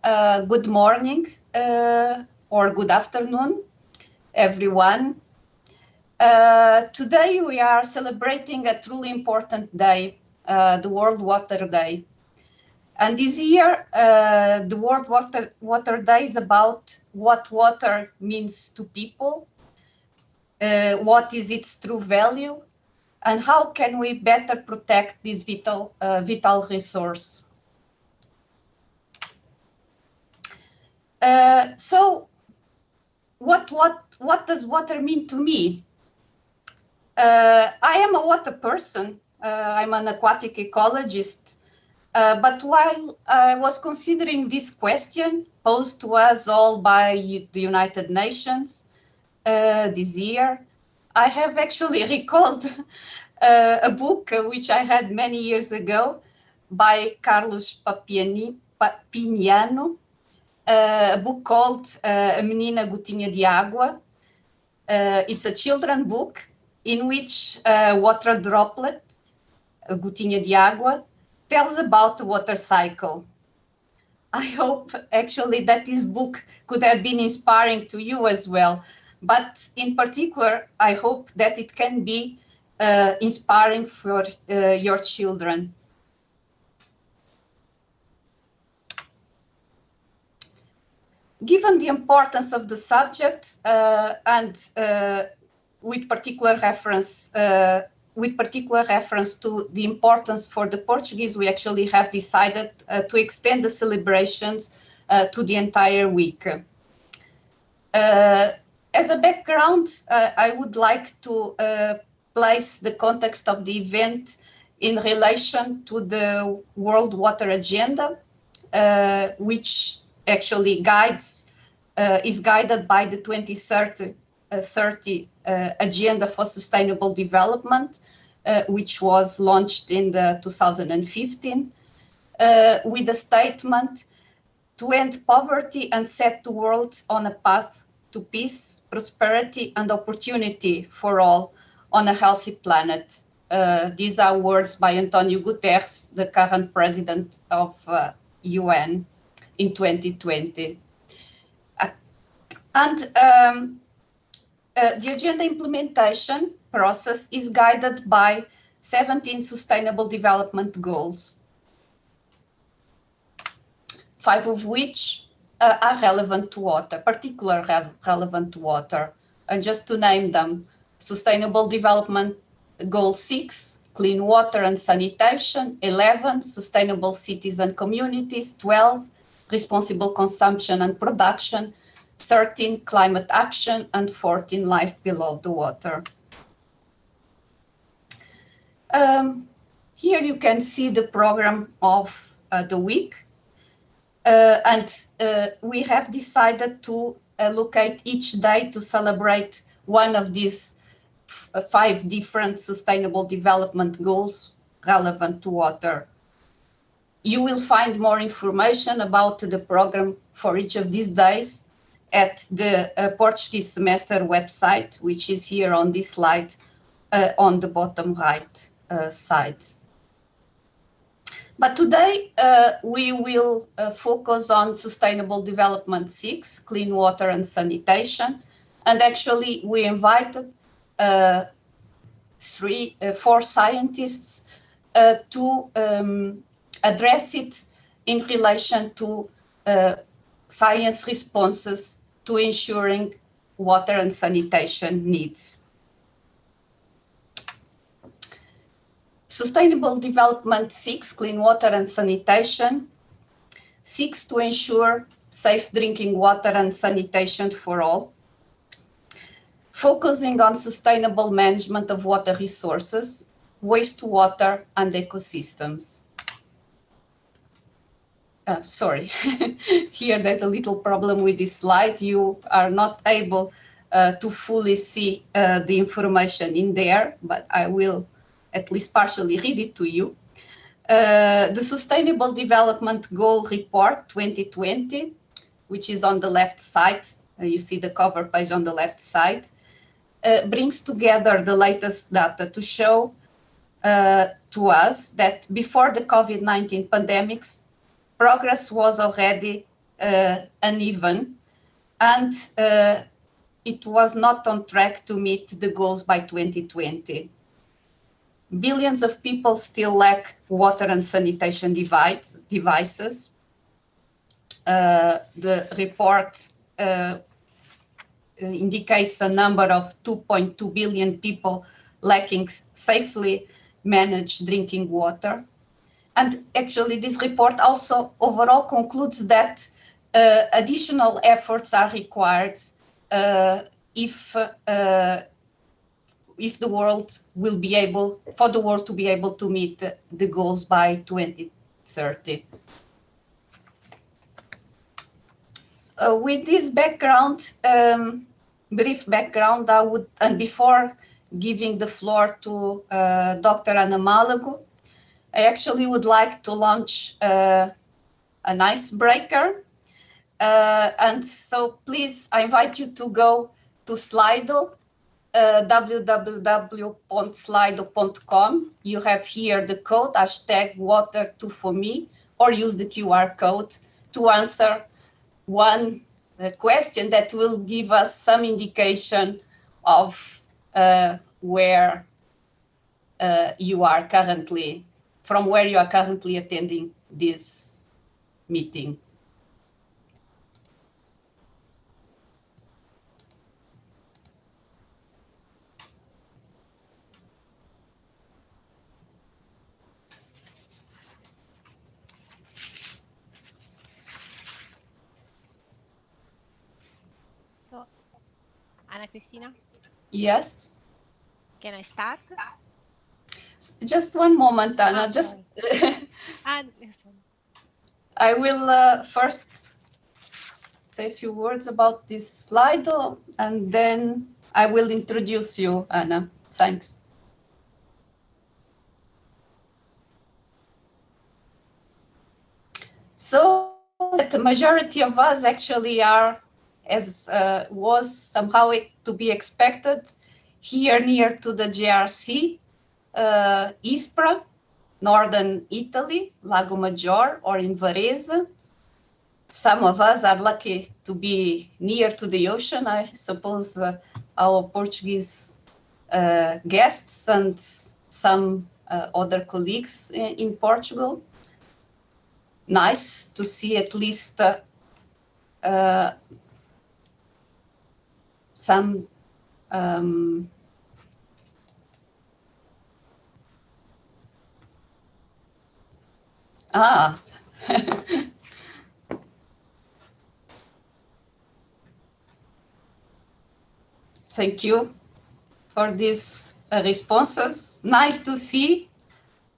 Good morning or good afternoon, everyone. Today we are celebrating a truly important day, the World Water Day. And this year, the World Water Day is about what water means to people, what is its true value, and how can we better protect this vital resource. So what does water mean to me? I am a water person. I'm an aquatic ecologist. But while I was considering this question posed to us all by the United Nations this year, I have actually recalled a book which I had many years ago by Carlos Papignano, a book called A Menina Gotinha de Água. It's a children's book in which a water droplet, a gotinha de água, tells about the water cycle. I hope actually that this book could have been inspiring to you as well. But in particular, I hope that it can be inspiring for your children. Given the importance of the subject and with particular reference to the importance for the Portuguese, we actually have decided to extend the celebrations to the entire week. As a background, I would like to place the context of the event in relation to the World Water Agenda, which actually is guided by the 2030 Agenda for Sustainable Development, which was launched in 2015, with a statement to end poverty and set the world on a path to peace, prosperity, and opportunity for all on a healthy planet. These are words by Antonio Guterres, the current president of UN in 2020. The agenda implementation process is guided by 17 Sustainable Development Goals, 5 of which are relevant to water, particularly relevant to water. And just to name them, Sustainable Development Goal 6, Clean Water and Sanitation, 11, Sustainable Cities and Communities, 12, Responsible Consumption and Production, 13, Climate Action, and 14, Life Below the Water. Here you can see the program of the week. We have decided to allocate each day to celebrate one of these 5 different sustainable development goals relevant to water. You will find more information about the program for each of these days at the Portuguese semester website, which is here on this slide on the bottom right side. But today we will focus on Sustainable Development 6, Clean Water and Sanitation. And actually we invited 4 scientists to address it in relation to science responses to ensuring water and sanitation needs. Sustainable Development 6, Clean Water and Sanitation, seeks to ensure safe drinking water and sanitation for all, focusing on sustainable management of water resources, wastewater, and ecosystems. Sorry, here there's a little problem with this slide. You are not able to fully see the information in there, but I will at least partially read it to you. The Sustainable Development Goal Report 2020, which is on the left side, you see the cover page on the left side, brings together the latest data to show to us that before the COVID-19 pandemics, progress was already uneven, and it was not on track to meet the goals by 2020. Billions of people still lack water and sanitation devices. The report indicates a number of 2.2 billion people lacking safely managed drinking water. And actually, this report also overall concludes that additional efforts are required if the world will be able, for the world to be able to meet the goals by 2030. With this background, brief background, I would, and before giving the floor to Dr. Ana Malago, I actually would like to launch an icebreaker. And so please, I invite you to go to Slido, www.slido.com. You have here the code, #water2for me, or use the QR code to answer one question that will give us some indication of where you are currently, from where you are currently attending this meeting. So, Ana Cristina? Yes? Can I start? Just one moment, Anna. Just I will first say a few words about this slide, and then I will introduce you, Anna. Thanks. So the majority of us actually are, as was somehow to be expected, here near to the GRC, Ispra, northern Italy, Lago Maggiore, or in Varese. Some of us are lucky to be near to the ocean. I suppose our Portuguese guests and some other colleagues in Portugal. Nice to see at least some Thank you for these responses. Nice to see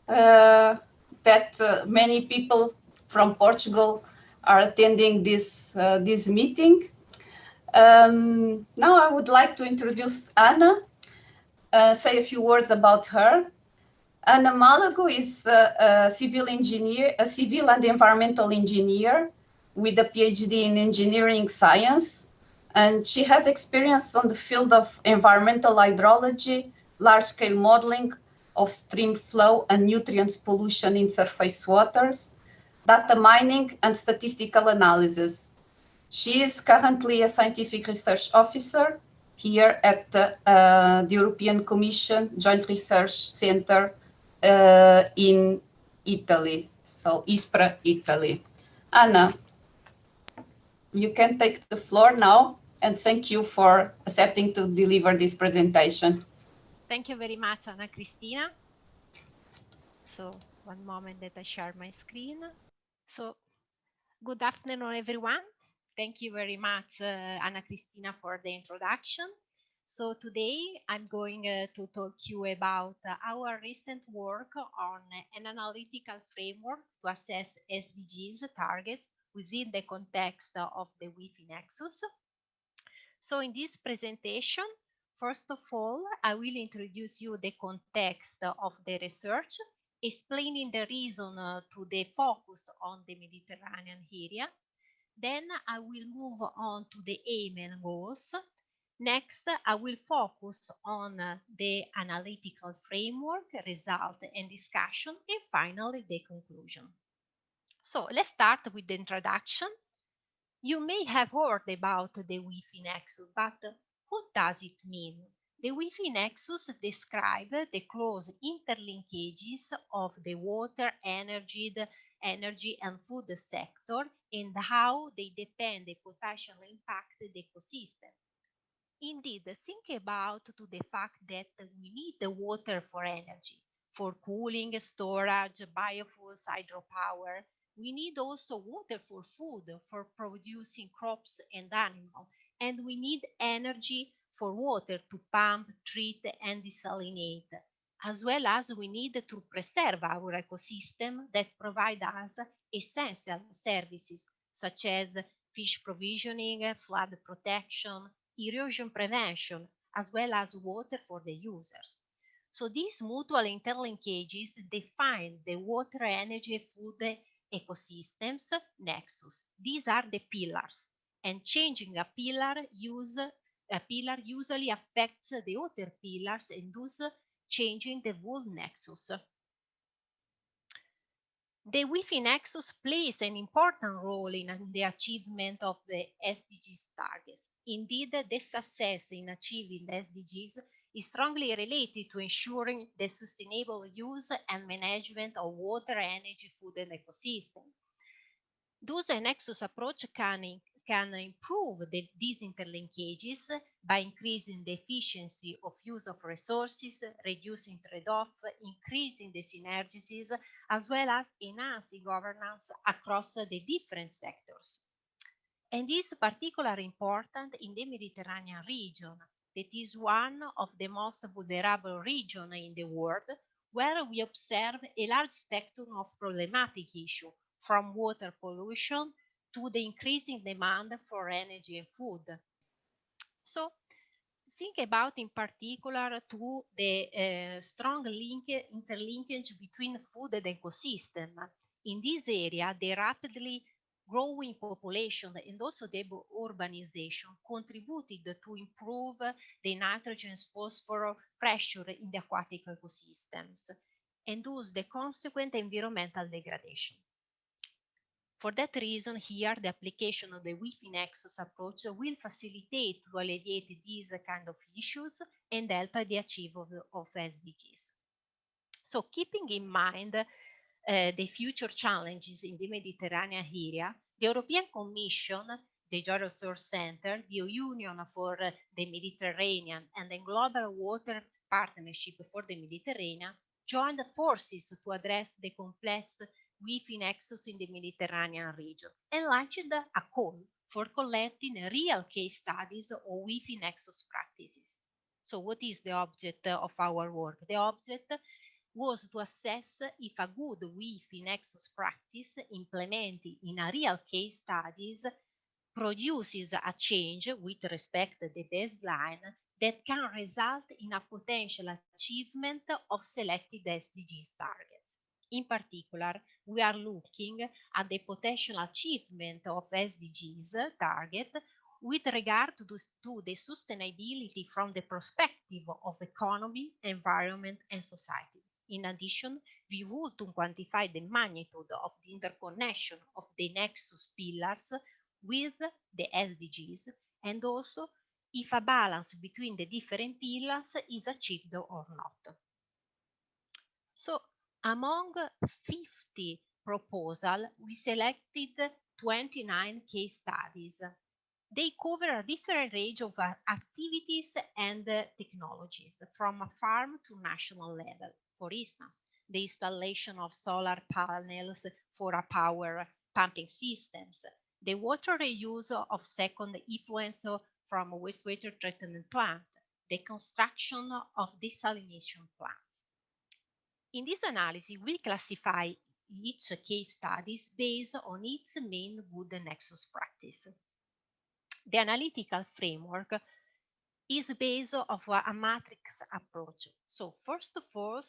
that many people from Portugal are attending this meeting. Now I would like to introduce Ana, say a few words about her. Ana Malago is a civil engineer, a civil and environmental engineer with a PhD in engineering science, and she has experience on the field of environmental hydrology, large-scale modeling of stream flow and nutrients pollution in surface waters, data mining, and statistical analysis. She is currently a scientific research officer here at the European Commission Joint Research Center in Italy, so Ispra, Italy. Anna, you can take the floor now, and thank you for accepting to deliver this presentation. Thank you very much, Ana Cristina. So, one moment that I share my screen. So, good afternoon, everyone. Thank you very much, Ana Cristina, for the introduction. So today I'm going to talk to you about our recent work on an analytical framework to assess SDGs targets within the context of the Wi-Fi Nexus. So in this presentation, first of all, I will introduce you the context of the research, explaining the reason to the focus on the Mediterranean area. Then I will move on to the aim and goals. Next, I will focus on the analytical framework, result and discussion, and finally the conclusion. So let's start with the introduction. You may have heard about the Wi-Fi nexus, but what does it mean? The Wi-Fi nexus describes the close interlinkages of the water, energy and food sector and how they depend and potentially impact the ecosystem. Indeed, think about to the fact that we need the water for energy, for cooling, storage, biofuels, hydropower. We need also water for food, for producing crops and animals. And we need energy for water to pump, treat, and desalinate, as well as we need to preserve our ecosystem that provide us essential services such as fish provisioning, flood protection, erosion prevention, as well as water for the users. So these mutual interlinkages define the water, energy, food ecosystems nexus. These are the pillars, and changing a pillar usually affects the other pillars and thus changing the whole nexus. The Wi-Fi nexus plays an important role in the achievement of the SDGs targets. Indeed, the success in achieving the SDGs is strongly related to ensuring the sustainable use and management of water, energy, food, and ecosystem. Thus, a nexus approach can improve these interlinkages by increasing the efficiency of use of resources, reducing trade-off, increasing the synergies, as well as enhancing governance across the different sectors. And this is particularly important in the Mediterranean region, that is one of the most vulnerable regions in the world, where we observe a large spectrum of problematic issues, from water pollution to the increasing demand for energy and food. So think about in particular to the strong interlinkage between food and ecosystem. In this area, the rapidly growing population and also the urbanization contributed to improve the nitrogen phosphorus pressure in the aquatic ecosystems and thus the consequent environmental degradation. For that reason, here the application of the Wi-Fi nexus approach will facilitate to alleviate these kind of issues and help the achievement of SDGs. So keeping in mind the future challenges in the Mediterranean area, the European Commission, the Joint Resource Center, the Union for the Mediterranean, and the Global Water Partnership for the Mediterranean joined forces to address the complex Wi-Fi nexus in the Mediterranean region and launched a call for collecting real case studies of Wi-Fi nexus practices. So what is the object of our work? The object was to assess if a good Wi-Fi nexus practice implemented in a real case studies produces a change with respect to the baseline that can result in a potential achievement of selected SDGs targets. In particular, we are looking at the potential achievement of SDGs target with regard to the sustainability from the perspective of economy, environment, and society. In addition, we would to quantify the magnitude of the interconnection of the nexus pillars with the SDGs and also if a balance between the different pillars is achieved or not. So among 50 proposals, we selected 29 case studies. They cover a different range of activities and technologies from a farm to national level. For instance, the installation of solar panels for a power pumping systems, the water reuse of second effluent from a wastewater treatment plant, the construction of desalination plants. In this analysis, we classify each case studies based on its main good nexus practice. The analytical framework is based on a matrix approach. So first of all,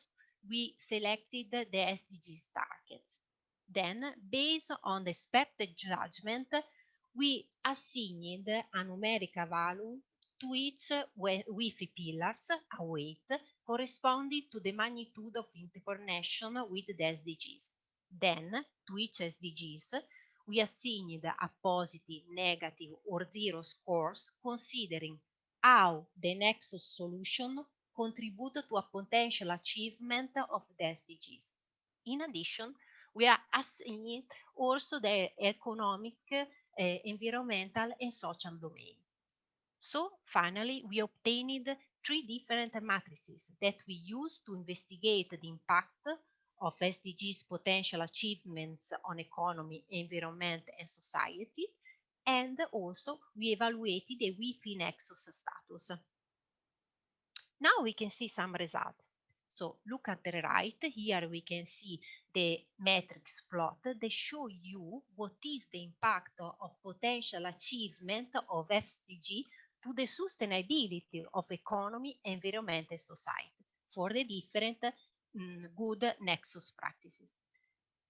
we selected the SDGs targets. Then, based on the expected judgment, we assigned a numerical value to each Wi-Fi pillars, a weight, corresponding to the magnitude of interconnection with the SDGs. Then, to each SDGs, we assigned a positive, negative, or zero scores considering how the Nexus solution contributed to a potential achievement of the SDGs. In addition, we are assigning also the economic, environmental, and social domain. So finally, we obtained three different matrices that we use to investigate the impact of SDGs potential achievements on economy, environment, and society, and also we evaluated the Wi-Fi nexus status. Now we can see some results. So look at the right, here we can see the matrix plot that show you what is the impact of potential achievement of SDG to the sustainability of economy, environment, and society for the different good nexus practices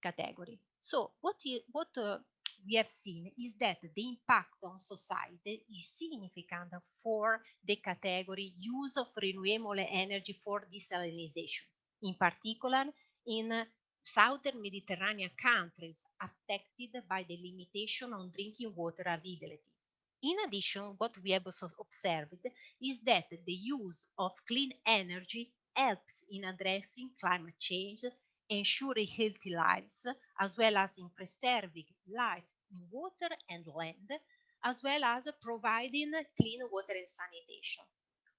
category. So what we have seen is that the impact on society is significant for the category use of renewable energy for desalination, in particular in southern Mediterranean countries affected by the limitation on drinking water availability. In addition, what we have also observed is that the use of clean energy helps in addressing climate change, ensuring healthy lives, as well as in preserving life in water and land, as well as providing clean water and sanitation.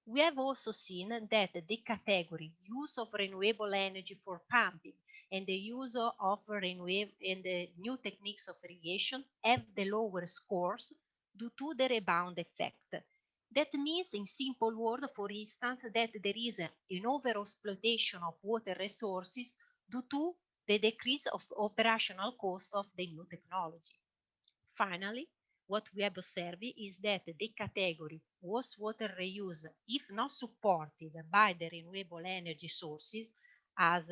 We have also seen that the category use of renewable energy for pumping and the use of renewable and the new techniques of irrigation have the lower scores due to the rebound effect. That means, in simple words, for instance, that there is an overexploitation of water resources due to the decrease of operational cost of the new technology. Finally, what we have observed is that the category wastewater reuse, if not supported by the renewable energy sources, has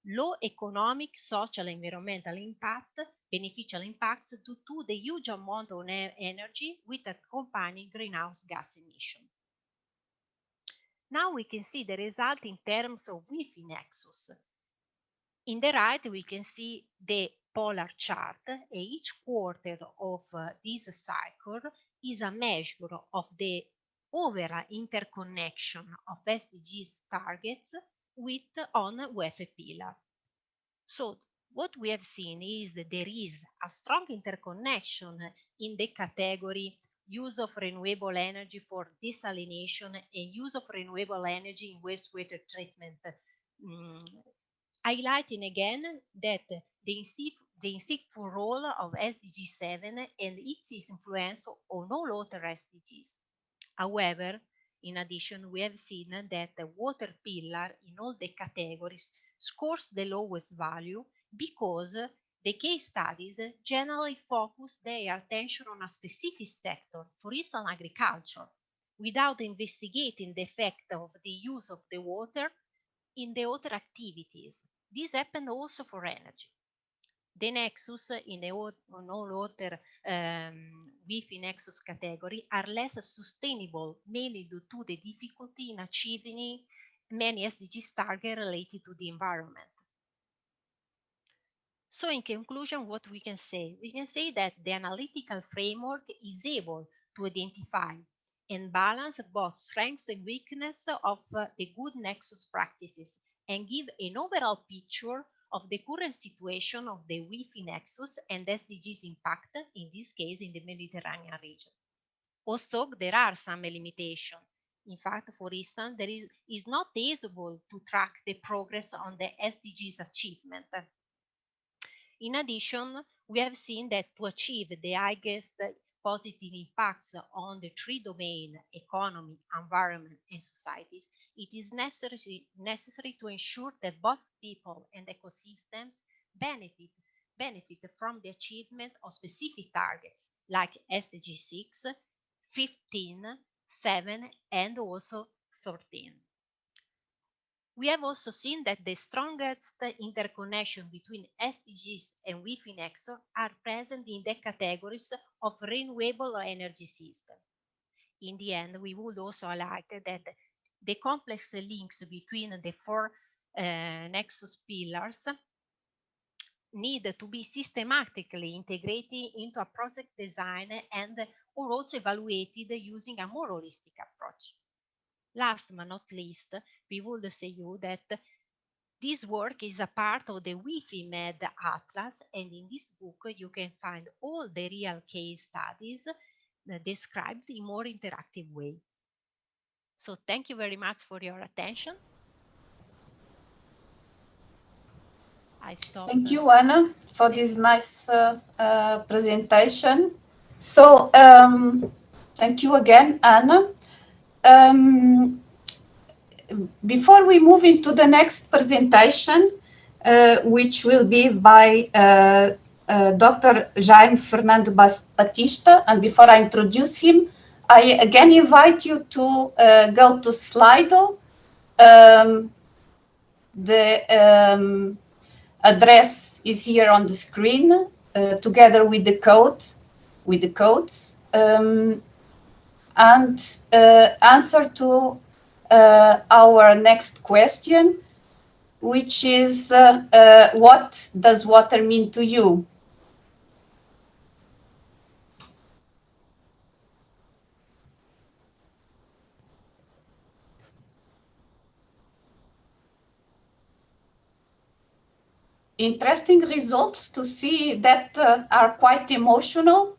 low economic, social, environmental impact, beneficial impacts due to the huge amount of energy with accompanying greenhouse gas emission. Now we can see the result in terms of Wi-Fi nexus. In the right, we can see the polar chart, and each quarter of this cycle is a measure of the overall interconnection of SDGs targets with on WEF pillar. So what we have seen is that there is a strong interconnection in the category use of renewable energy for desalination and use of renewable energy in wastewater treatment, highlighting again that the insightful role of SDG 7 and its influence on all other SDGs. However, in addition, we have seen that the water pillar in all the categories scores the lowest value because the case studies generally focus their attention on a specific sector, for instance, agriculture, without investigating the effect of the use of the water in the other activities. This happened also for energy. The nexus in on all other Wi-Fi nexus category are less sustainable, mainly due to the difficulty in achieving many SDGs targets related to the environment. So in conclusion, what we can say? We can say that the analytical framework is able to identify and balance both strengths and weakness of the good nexus practices and give an overall picture of the current situation of the Wi-Fi nexus and SDGs impact, in this case in the Mediterranean region. Also, there are some limitations. In fact, for instance, there is not feasible to track the progress on the SDGs achievement. In addition, we have seen that to achieve the highest positive impacts on the three domains, economy, environment, and societies, it is necessary to ensure that both people and ecosystems benefit from the achievement of specific targets like SDG 6, 15, 7, and also 13. We have also seen that the strongest interconnection between SDGs and Wi-Fi nexus are present in the categories of renewable energy system. In the end, we would also highlight that the complex links between the four nexus pillars need to be systematically integrated into a project design and or also evaluated using a more holistic approach. Last but not least, we would say you that this work is a part of the Wi-Fi Med Atlas, and in this book you can find all the real case studies described in more interactive way. So thank you very much for your attention. I stop. Thank you, Anna, for this nice presentation. So thank you again, Anna. Before we move into the next presentation, which will be by Dr. Jaime Fernando Baptista, and before I introduce him, I again invite you to go to Slido. The address is here on the screen, together with the codes, and answer to our next question, which is what does water mean to you? Interesting results to see that are quite emotional,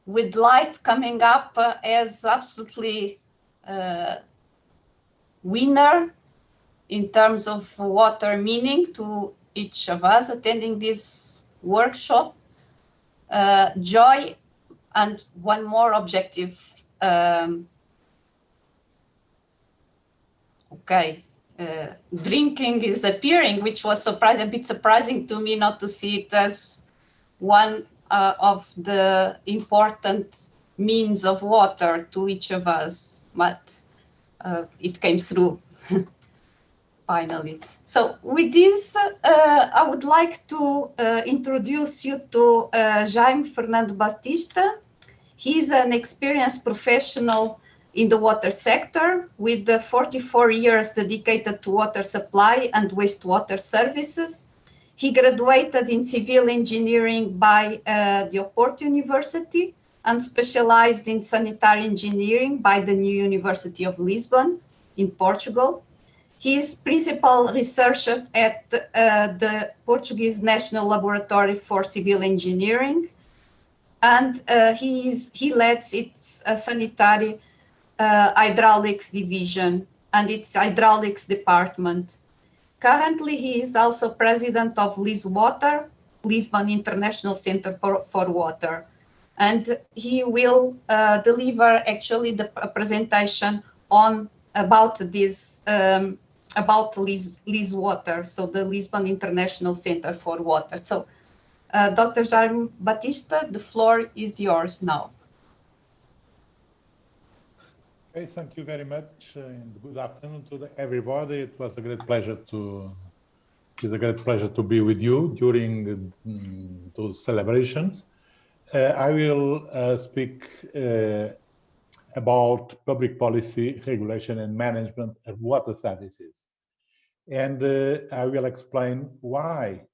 with life coming up as absolutely winner in terms of water meaning to each of us attending this workshop. Joy and one more objective. Drinking is appearing, which was a bit surprising to me not to see it as one of the important means of water to each of us, but it came through finally. So with this, I would like to introduce you to Jaime Fernando Baptista. He's an experienced professional in the water sector with 44 years dedicated to water supply and wastewater services. He graduated in civil engineering by the Oporto University and specialized in sanitary engineering by the New University of Lisbon in Portugal. He is principal researcher at the Portuguese National Laboratory for Civil Engineering, and he leads its sanitary hydraulics division and its hydraulics department. Currently, he is also president of Liswater, Lisbon International Center for Water, and he will deliver actually the presentation on about this about Liswater, so the Lisbon International Center for Water. So, Dr. Jaime Baptista, the floor is yours now. Okay, thank you very much, and good afternoon to everybody. It was a great pleasure to be with you during those celebrations. I will speak about public policy, regulation, and management of water services, and I will explain why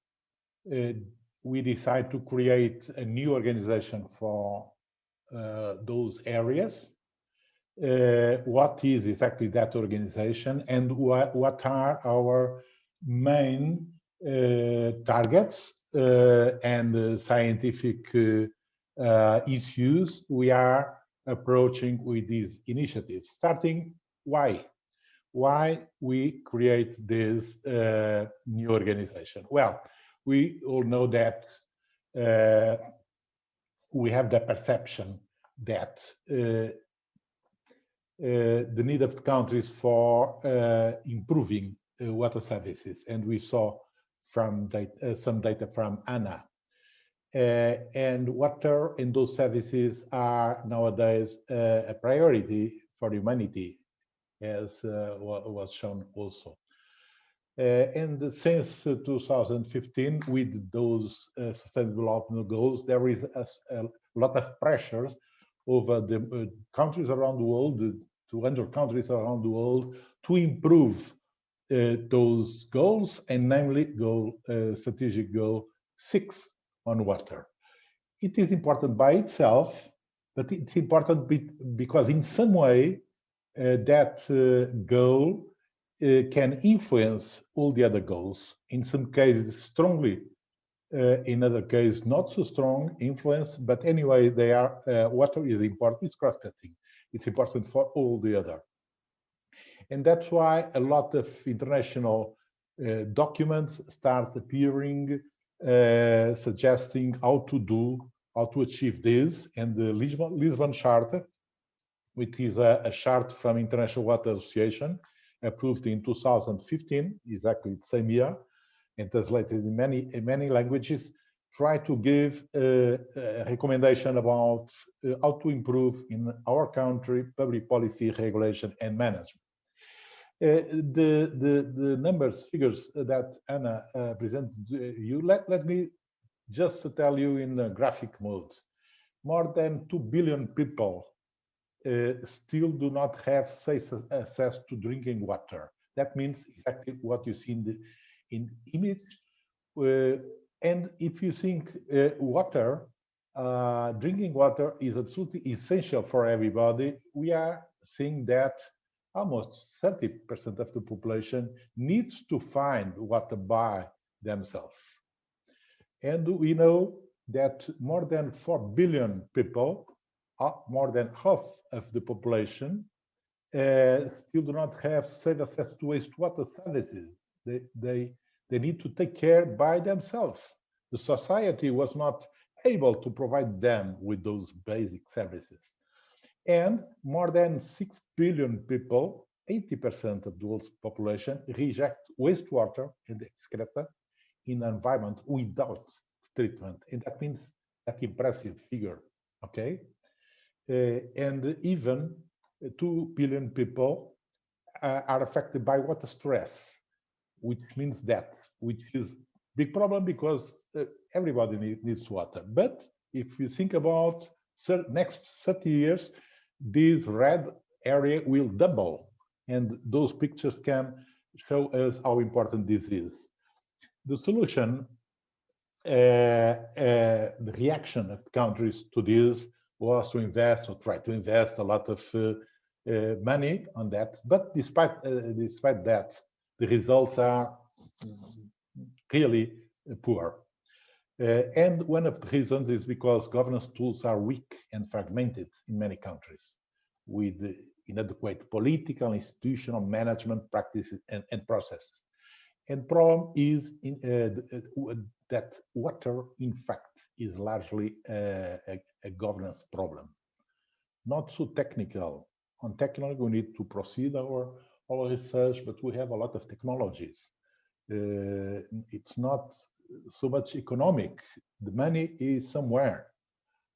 we decide to create a new organization for those areas. What is exactly that organization, and what are our main targets and scientific issues we are approaching with these initiatives. Starting, why we create this new organization? Well, we all know that we have the perception that the need of the countries for improving water services, and we saw from some data from Anna. And water and those services are nowadays a priority for humanity, as was shown also. And since 2015, with those Sustainable Development Goals, there is a lot of pressures over the countries around the world, the 200 countries around the world, to improve those goals, and namely strategic goal 6 on water. It is important by itself, but it's important because in some way that goal can influence all the other goals. In some cases strongly, in other cases not so strong influence, but anyway, they are water is important. It's cross-cutting. It's important for all the other. And that's why a lot of international documents start appearing, suggesting how to achieve this. And the Lisbon Charter, which is a chart from International Water Association, approved in 2015, exactly the same year, and translated in many languages, try to give a recommendation about how to improve in our country public policy, regulation, and management. The figures that Anna presented to you, let me just tell you in a graphic mode. More than 2 billion people still do not have safe access to drinking water. That means exactly what you see in the image. And if you think water, drinking water is absolutely essential for everybody, we are seeing that almost 30% of the population needs to find water by themselves. And we know that more than 4 billion people, more than half of the population, still do not have safe access to wastewater services. They need to take care by themselves. The society was not able to provide them with those basic services. And more than 6 billion people, 80% of the world's population, reject wastewater and excreta in an environment without treatment. And that means that impressive figure, okay? And even 2 billion people are affected by water stress, which means that, which is a big problem because everybody needs water. But if you think about next 30 years, this red area will double. And those pictures can show us how important this is. The solution, the reaction of the countries to this was to invest or try to invest a lot of money on that. But despite that, the results are really poor. And one of the reasons is because governance tools are weak and fragmented in many countries, with inadequate political, institutional, management practices and processes. And the problem is that water, in fact, is largely a governance problem. Not so technical. On technical, we need to proceed our research, but we have a lot of technologies. It's not so much economic. The money is somewhere,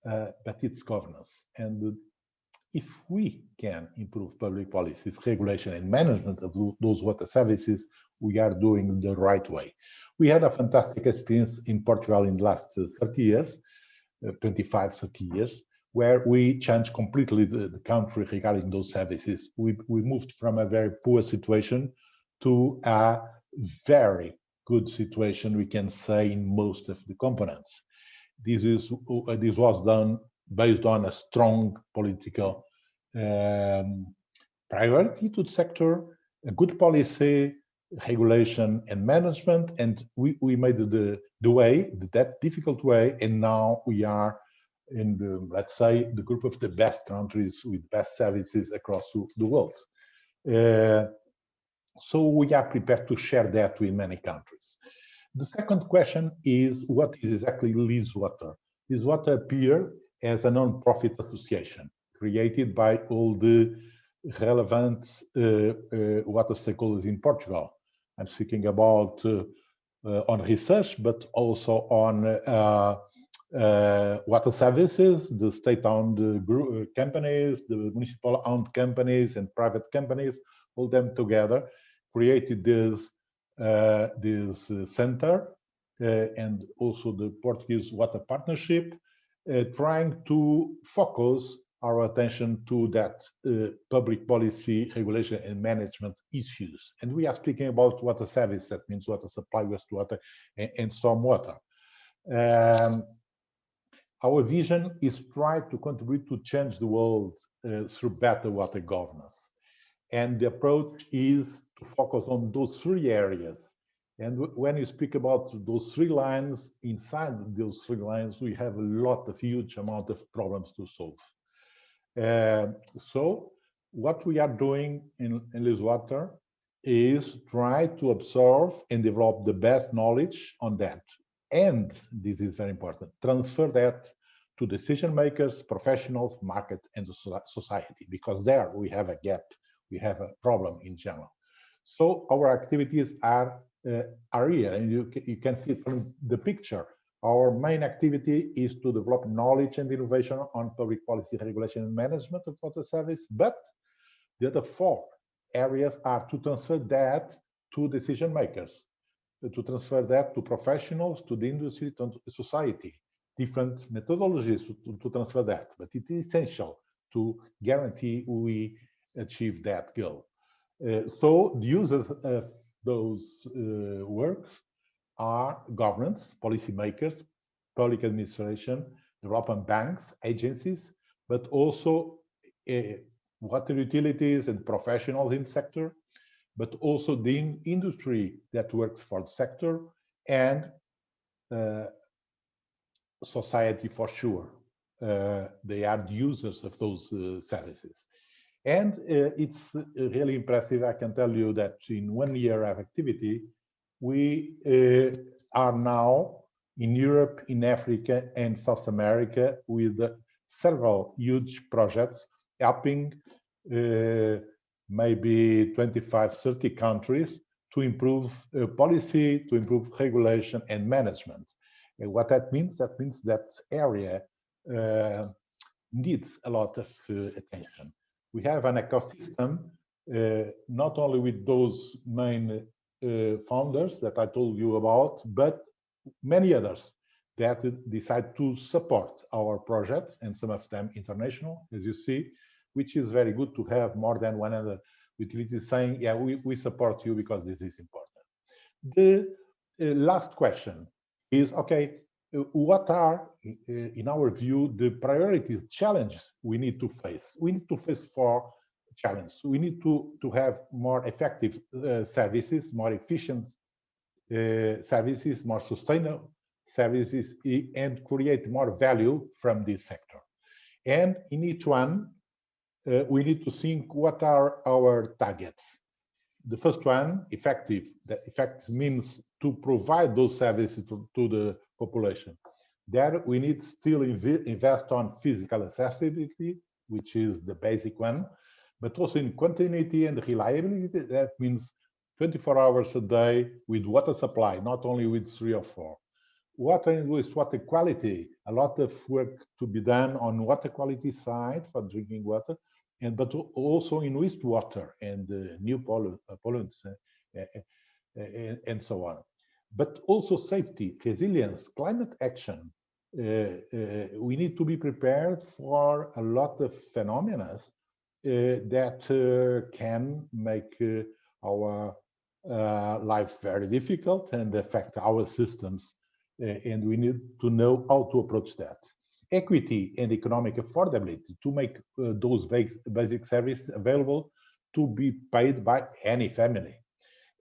but it's governance. And if we can improve public policies, regulation, and management of those water services, we are doing the right way. We had a fantastic experience in Portugal in the last 30 years, 25, 30 years, where we changed completely the country regarding those services. We moved from a very poor situation to a very good situation, we can say, in most of the components. This was done based on a strong political priority to the sector, a good policy, regulation and management, and we made the way, that difficult way, and now we are in the, let's say, the group of the best countries with best services across the world. So we are prepared to share that with many countries. The second question is, what is exactly Liswater? Liswater appears as a non-profit association created by all the relevant water stakeholders in Portugal. I'm speaking about on research, but also on water services, the state-owned companies, the municipal-owned companies, and private companies, all them together, created this center, and also the Portuguese Water Partnership, trying to focus our attention to that public policy, regulation, and management issues. And we are speaking about water service, that means water supply, wastewater, and stormwater. Our vision is try to contribute to change the world through better water governance. And the approach is to focus on those three areas. And when you speak about those three lines, inside those three lines, we have a huge amount of problems to solve. So what we are doing in Liswater is try to absorb and develop the best knowledge on that. And this is very important, transfer that to decision makers, professionals, market, and the society, because there we have a gap, we have a problem in general. So our activities are here, and you can see from the picture. Our main activity is to develop knowledge and innovation on public policy, regulation, and management of water service, but the other four areas are to transfer that to decision makers, to transfer that to professionals, to the industry, to society, different methodologies to transfer that, but it is essential to guarantee we achieve that goal. So the users of those works are governments, policymakers, public administration, development banks, agencies, but also water utilities and professionals in the sector, but also the industry that works for the sector, and society for sure. They are the users of those services. And it's really impressive. I can tell you that in 1 year of activity, we are now in Europe, in Africa, and South America with several huge projects helping maybe 25, 30 countries to improve policy, to improve regulation and management. And what that means that area needs a lot of attention. We have an ecosystem, not only with those main founders that I told you about, but many others that decide to support our projects, and some of them international, as you see, which is very good to have more than 100 utilities saying, yeah, we support you because this is important. The last question is, okay, what are, in our view, the priorities, challenges we need to face? We need to face 4 challenges. We need to have more effective services, more efficient services, more sustainable services, and create more value from this sector. And in each one, we need to think what are our targets. The first one, effective. The effect means to provide those services to the population. There we need still invest on physical accessibility, which is the basic one, but also in continuity and reliability. That means 24 hours a day with water supply, not only with 3 or 4. Water and wastewater quality, a lot of work to be done on water quality side for drinking water, but also in wastewater and new pollutants and so on. But also safety, resilience, climate action. We need to be prepared for a lot of phenomena that can make our life very difficult and affect our systems. And we need to know how to approach that. Equity and economic affordability to make those basic services available to be paid by any family.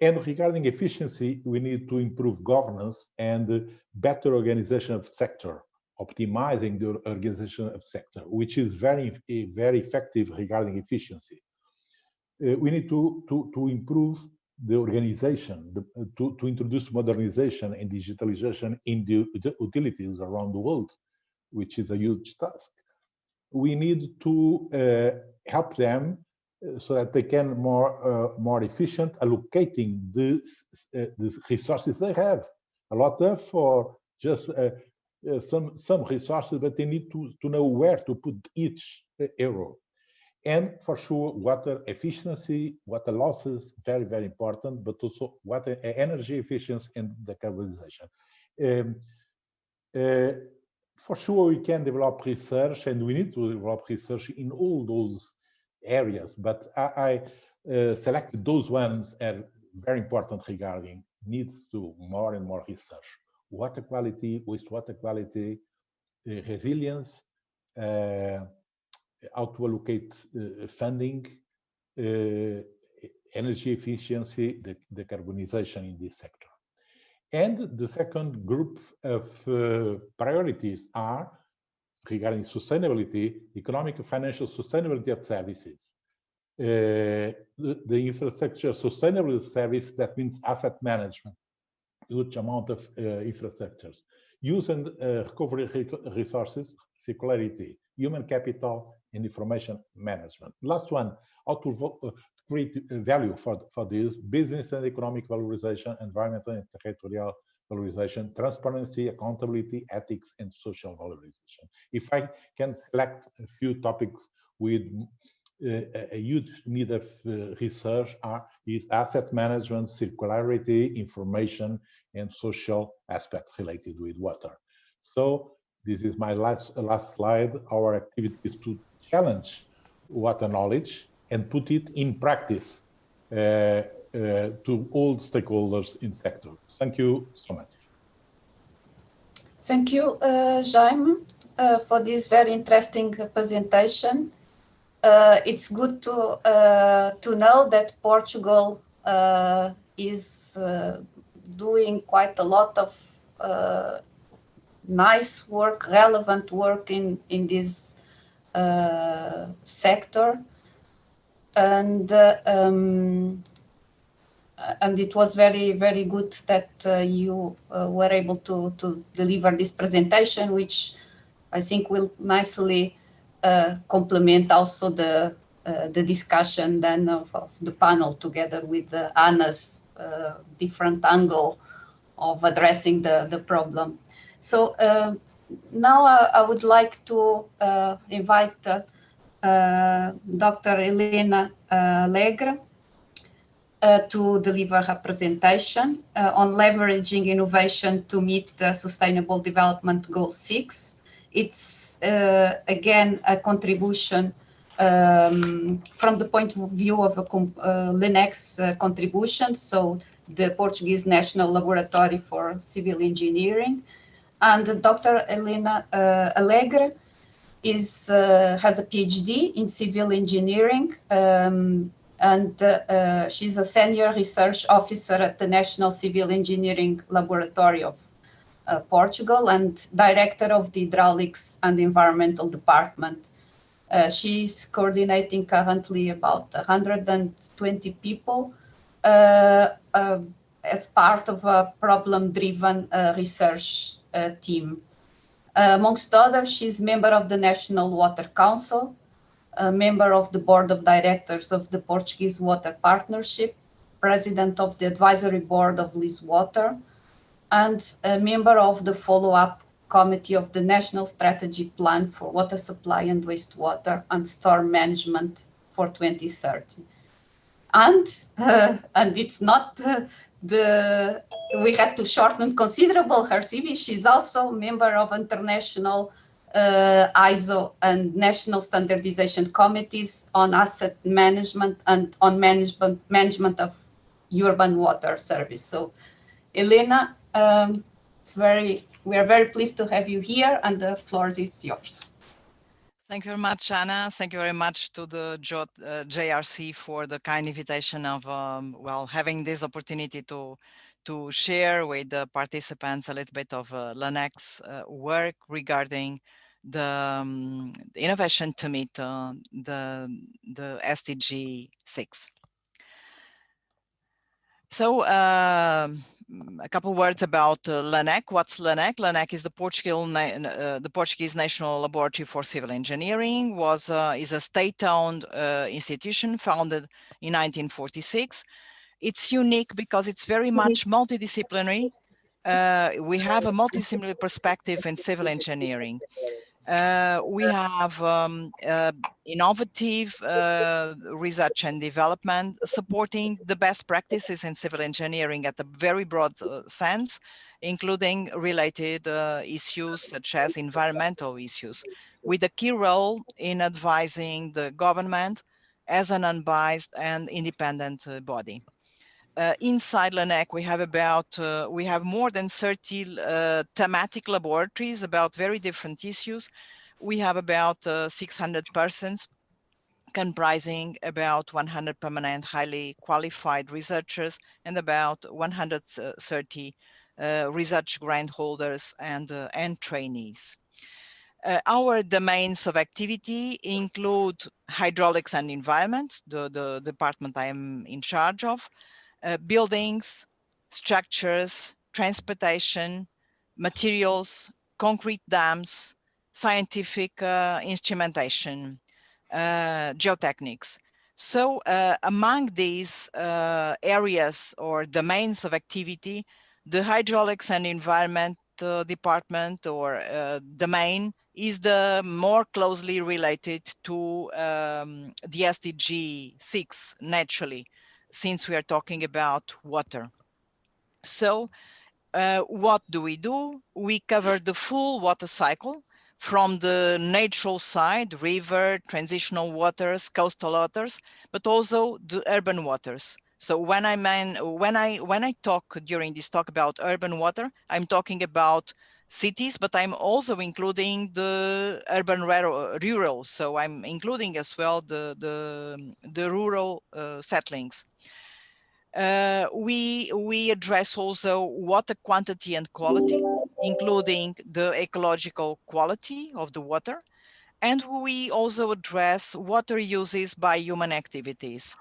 And regarding efficiency, we need to improve governance and better organization of sector, optimizing the organization of sector, which is very effective regarding efficiency. We need to improve the organization, to introduce modernization and digitalization in the utilities around the world, which is a huge task. We need to help them so that they can more efficient allocating the resources they have. A lot of for just some resources, but they need to know where to put each euro. And for sure, water efficiency, water losses, very, very important, but also water energy efficiency and decarbonization. For sure, we can develop research, and we need to develop research in all those areas. But I selected those ones as very important regarding needs to more and more research. Water quality, wastewater quality, resilience, how to allocate funding, energy efficiency, the decarbonization in this sector. And the second group of priorities are regarding sustainability, economic and financial sustainability of services. The infrastructure sustainable service, that means asset management, huge amount of infrastructures, use and recovery resources, circularity, human capital, and information management. Last one, how to create value for this: business and economic valorization, environmental and territorial valorization, transparency, accountability, ethics, and social valorization. If I can select a few topics with a huge need of research is asset management, circularity, information, and social aspects related with water. So this is my last slide. Our activity is to challenge water knowledge and put it in practice to all stakeholders in the sector. Thank you so much. Thank you, Jaime, for this very interesting presentation. It's good to know that Portugal is doing quite a lot of nice work, relevant work in this sector, and it was very, very good that you were able to deliver this presentation, which I think will nicely complement also the discussion then of the panel, together with Anna's different angle of addressing the problem. So now I would like to invite Dr. Helena Alegre to deliver her presentation on leveraging innovation to meet the Sustainable Development Goal 6. It's again a contribution from the point of view of LNEC's contribution, so the Portuguese National Laboratory for Civil Engineering. And Dr. Helena Alegre has a PhD in civil engineering, and she's a senior research officer at the National Civil Engineering Laboratory of Portugal and director of the Hydraulics and Environmental Department. She's coordinating currently about 120 people as part of a problem-driven research team. Amongst others, she's member of the National Water Council, a member of the board of directors of the Portuguese Water Partnership, president of the advisory board of Liz Water, and a member of the follow-up committee of the National Strategy Plan for Water Supply and Wastewater and Storm Management for 2030. And it's not we had to shorten considerable her CV. She's also a member of international ISO and national standardization committees on asset management and on management of urban water service. So, Helena, we are very pleased to have you here, and the floor is yours. Thank you very much, Anna. Thank you very much to the JRC for the kind invitation of having this opportunity to share with the participants a little bit of LNEC's work regarding the innovation to meet the SDG 6. So a couple words about LNEC. What's LNEC? LNEC is the Portuguese National Laboratory for Civil Engineering. Is a state-owned institution founded in 1946. It's unique because it's very much multidisciplinary. We have a multidisciplinary perspective in civil engineering. We have innovative research and development supporting the best practices in civil engineering at a very broad sense, including related issues such as environmental issues, with a key role in advising the government as an unbiased and independent body. Inside LNEC, we have more than 30 thematic laboratories about very different issues. We have about 600 persons comprising about 100 permanent, highly qualified researchers and about 130 research grant holders and trainees. Our domains of activity include hydraulics and environment, the department I am in charge of, buildings, structures, transportation, materials, concrete dams, scientific instrumentation, geotechnics. So among these areas or domains of activity, the hydraulics and environment department or domain is the more closely related to the SDG 6, naturally, since we are talking about water. So what do? We cover the full water cycle from the natural side, river, transitional waters, coastal waters, but also the urban waters. So when I talk during this talk about urban water, I'm talking about cities, but I'm also including the urban rural. So I'm including as well the rural settlings. We address also water quantity and quality, including the ecological quality of the water. And we also address water uses by human activities,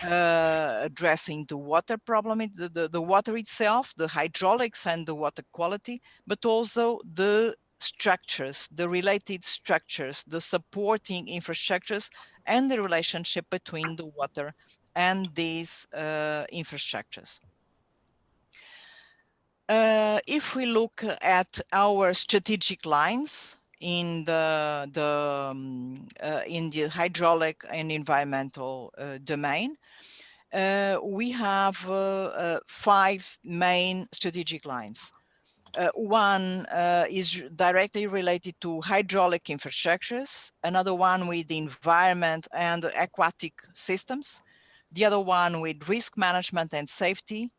addressing the water problem, the water itself, the hydraulics and the water quality, but also the structures, the related structures, the supporting infrastructures, and the relationship between the water and these infrastructures. If we look at our strategic lines in the hydraulic and environmental domain, we have 5 main strategic lines. One is directly related to hydraulic infrastructures, another one with environment and aquatic systems, the other one with risk management and safety.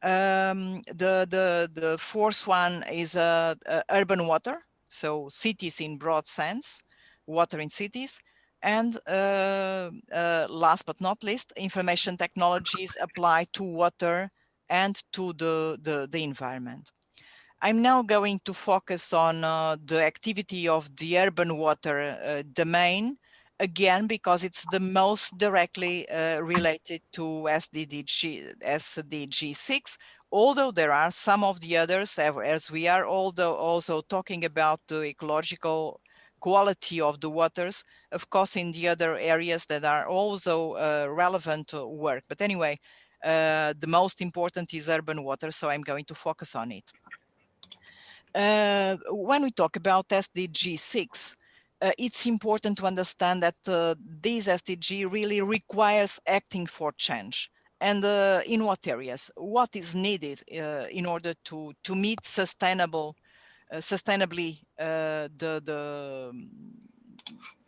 The fourth one is urban water, so cities in broad sense, water in cities. And last but not least, information technologies apply to water and to the environment. I'm now going to focus on the activity of the urban water domain, again, because it's the most directly related to SDG 6, although there are some of the others, as we are also talking about the ecological quality of the waters, of course, in the other areas that are also relevant work. But anyway, the most important is urban water, so I'm going to focus on it. When we talk about SDG 6, it's important to understand that this SDG really requires acting for change. And in what areas? What is needed in order to meet sustainably the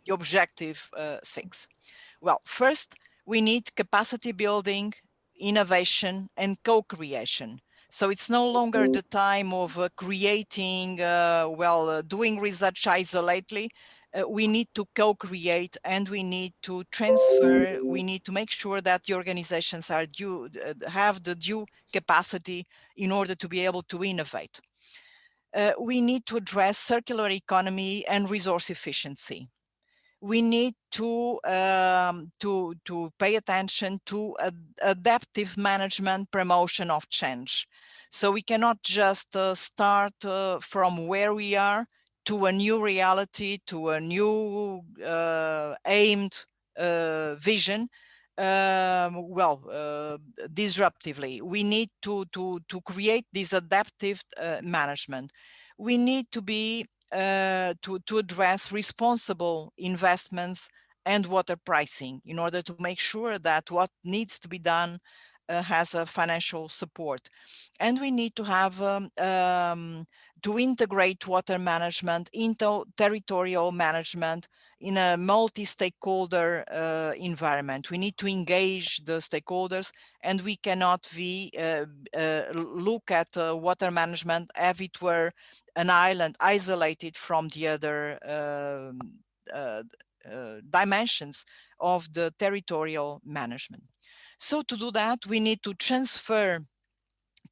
objective 6? Well, first, we need capacity building, innovation, and co-creation. So it's no longer the time of creating, doing research isolatedly. We need to co-create and we need to transfer. We need to make sure that the organizations are have the due capacity in order to be able to innovate. We need to address circular economy and resource efficiency. We need to pay attention to adaptive management, promotion of change. So we cannot just start from where we are to a new reality, to a new aimed vision. Disruptively, we need to create this adaptive management. We need to be to address responsible investments and water pricing in order to make sure that what needs to be done has a financial support. And we need to have to integrate water management into territorial management in a multi-stakeholder environment. We need to engage the stakeholders, and we cannot look at water management as it were an island isolated from the other dimensions of the territorial management. So to do that, we need to transfer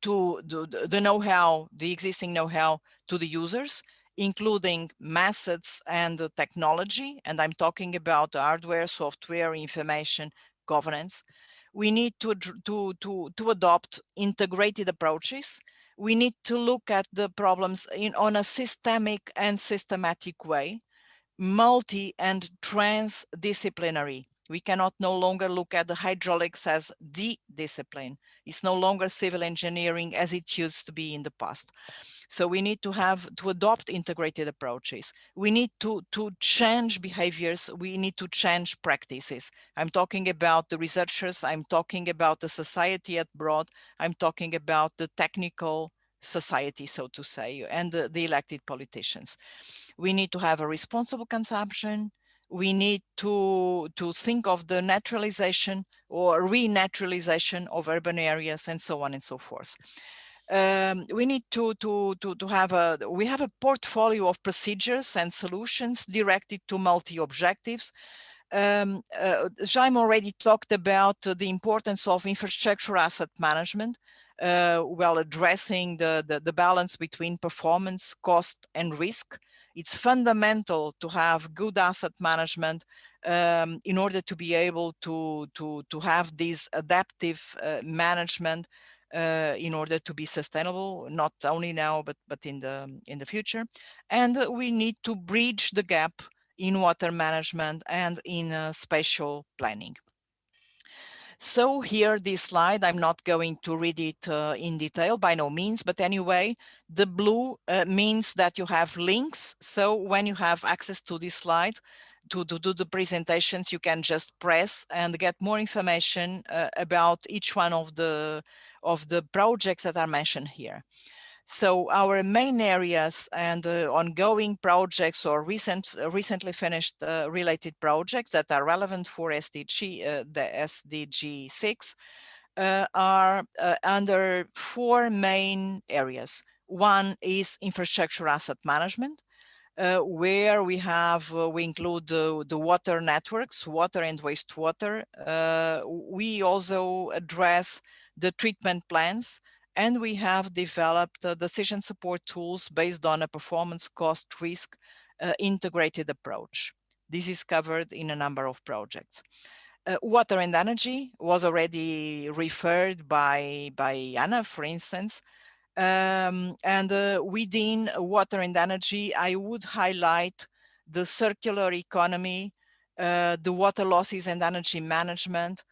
to the know-how, the existing know-how, to the users, including methods and technology. And I'm talking about hardware, software, information, governance. We need to adopt integrated approaches. We need to look at the problems on a systemic and systematic way, multi and transdisciplinary. We cannot no longer look at the hydraulics as the discipline. It's no longer civil engineering as it used to be in the past. So we need to adopt integrated approaches. We need to change behaviors. We need to change practices. I'm talking about the researchers. I'm talking about the society at broad. I'm talking about the technical society, so to say, and the elected politicians. We need to have a responsible consumption. We need to think of the naturalization or renaturalization of urban areas, and so on and so forth. We need we have a portfolio of procedures and solutions directed to multi-objectives. Jaime already talked about the importance of infrastructure asset management, while addressing the balance between performance, cost, and risk. It's fundamental to have good asset management in order to be able to have this adaptive management in order to be sustainable, not only now, but in the future. And we need to bridge the gap in water management and in spatial planning. So here, this slide, I'm not going to read it in detail, by no means, but anyway, the blue means that you have links. So when you have access to this slide, to do the presentations, you can just press and get more information about each one of the projects that are mentioned here. So our main areas and ongoing projects or recently finished related projects that are relevant for SDG, the SDG 6, are under 4 main areas. One is infrastructure asset management, where we include the water networks, water and wastewater. We also address the treatment plans, and we have developed decision support tools based on a performance cost risk integrated approach. This is covered in a number of projects. Water and energy was already referred by Anna, for instance. And within water and energy, I would highlight the circular economy, the water losses and energy management,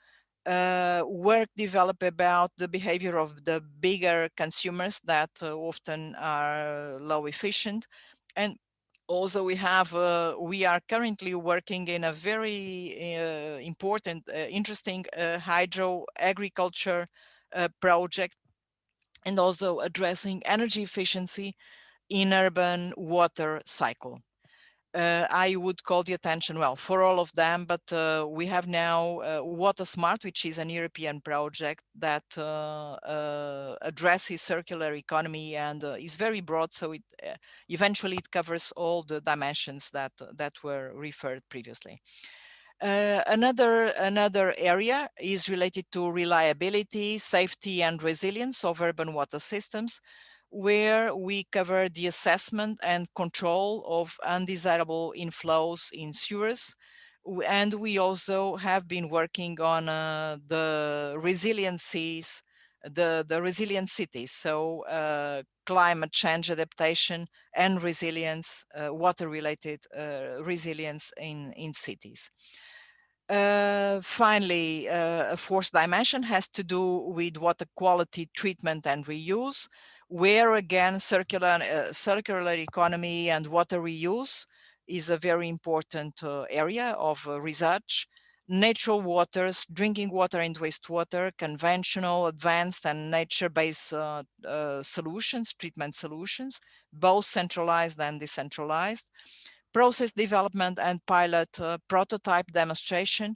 work developed about the behavior of the bigger consumers that often are low efficient. And also we are currently working in a very important, interesting hydro agriculture project, and also addressing energy efficiency in urban water cycle. I would call the attention, well, for all of them, but we have now Water Smart, which is an European project that addresses circular economy and is very broad, so it eventually it covers all the dimensions that were referred previously. Another area is related to reliability, safety, and resilience of urban water systems, where we cover the assessment and control of undesirable inflows in sewers. And we also have been working on the resiliencies, the resilient cities. So climate change adaptation and resilience, water-related resilience in cities. Finally, a fourth dimension has to do with water quality treatment and reuse, where again circular economy and water reuse is a very important area of research. Natural waters, drinking water and wastewater, conventional, advanced and nature-based solutions, treatment solutions, both centralized and decentralized, process development and pilot prototype demonstration,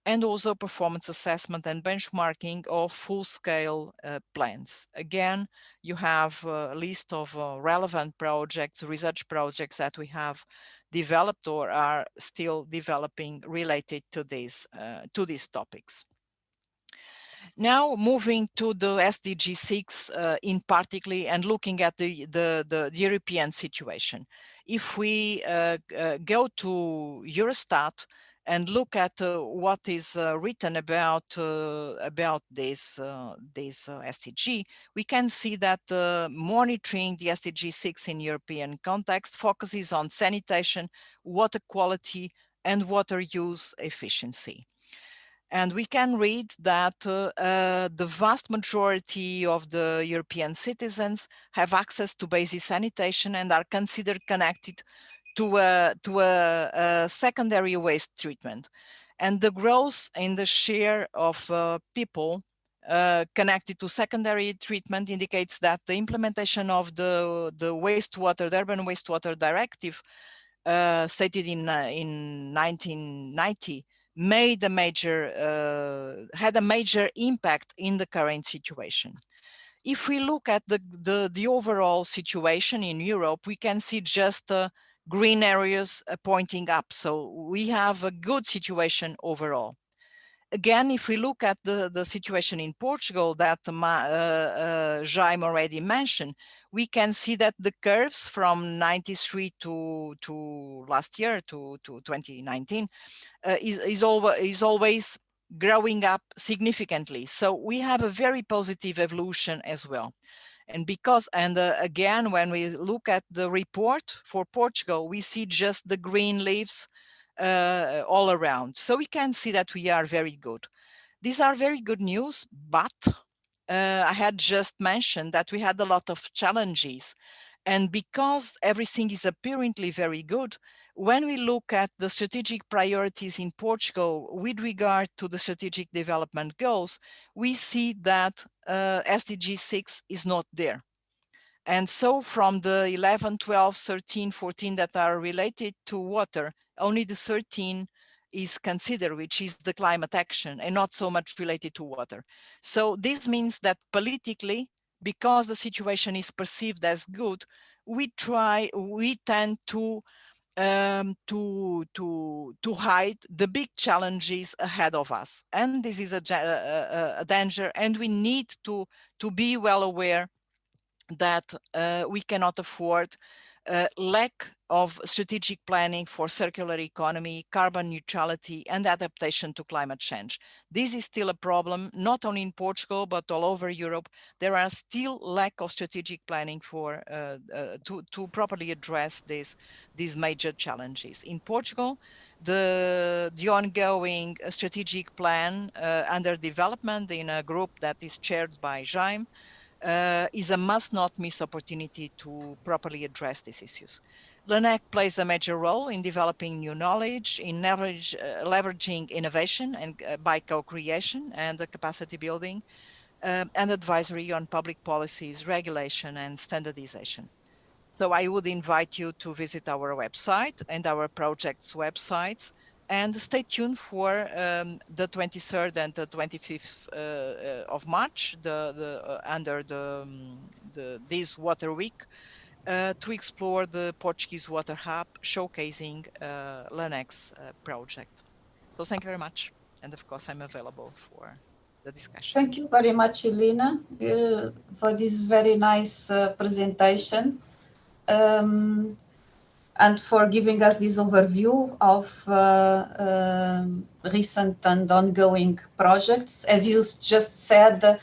and also performance assessment and benchmarking of full-scale plans. Again, you have a list of relevant projects, research projects that we have developed or are still developing related to these topics. Now moving to the SDG 6 in particular and looking at the European situation. If we go to Eurostat and look at what is written about this SDG, we can see that monitoring the SDG 6 in European context focuses on sanitation, water quality, and water use efficiency. And we can read that the vast majority of the European citizens have access to basic sanitation and are considered connected to a secondary waste treatment. And the growth in the share of people connected to secondary treatment indicates that the implementation of the urban wastewater directive stated in 1990 had a major impact in the current situation. If we look at the overall situation in Europe, we can see just green areas pointing up. So we have a good situation overall. Again, if we look at the situation in Portugal that Jaime already mentioned, we can see that the curves from 93 to last year to 2019 is always growing up significantly. So we have a very positive evolution as well. And again, when we look at the report for Portugal, we see just the green leaves all around. So we can see that we are very good. These are very good news, but I had just mentioned that we had a lot of challenges. And because everything is apparently very good, when we look at the strategic priorities in Portugal with regard to the strategic development goals, we see that SDG 6 is not there. And so from the 11, 12, 13, 14 that are related to water, only the 13 is considered, which is the climate action, and not so much related to water. So this means that politically, because the situation is perceived as good, we tend to hide the big challenges ahead of us. And this is a danger, and we need to be well aware that we cannot afford lack of strategic planning for circular economy, carbon neutrality, and adaptation to climate change. This is still a problem, not only in Portugal, but all over Europe. There are still lack of strategic planning for to properly address these major challenges. In Portugal, the ongoing strategic plan under development in a group that is chaired by Jaime is a must not miss opportunity to properly address these issues. LNEC plays a major role in developing new knowledge, in leveraging innovation and by co-creation and capacity building, and advisory on public policies, regulation, and standardization. So I would invite you to visit our website and our project's websites, and stay tuned for the 23rd and the 25th of March, under this Water Week, to explore the Portuguese Water Hub, showcasing LNEC's project. So thank you very much. And of course, I'm available for the discussion. Thank you very much, Helena, for this very nice presentation. And for giving us this overview of recent and ongoing projects. As you just said,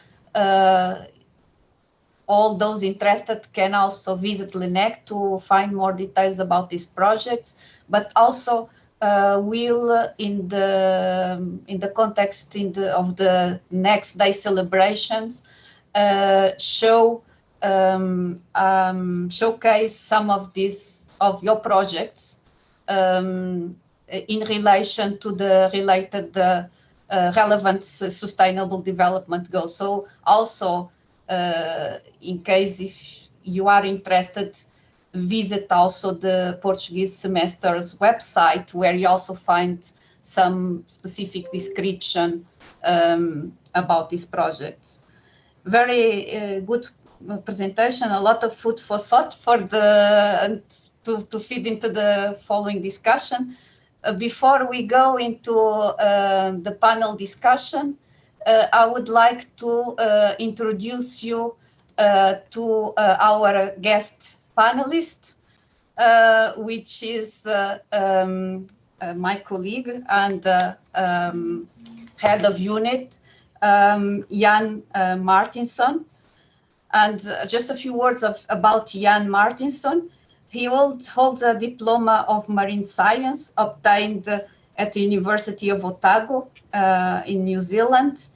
all those interested can also visit LNEC to find more details about these projects, but also will, in the context of the next day celebrations, show showcase some of your projects in relation to the related relevant sustainable development goals. So also, in case if you are interested, visit also the Portuguese semester's website, where you also find some specific description about these projects. Very good presentation, a lot of food for thought for to feed into the following discussion. Before we go into the panel discussion, I would like to introduce you to our guest panelist, which is my colleague and head of unit, Jan Martinsson. And just a few words about Jan Martinsson. He holds a diploma of marine science obtained at the University of Otago in New Zealand,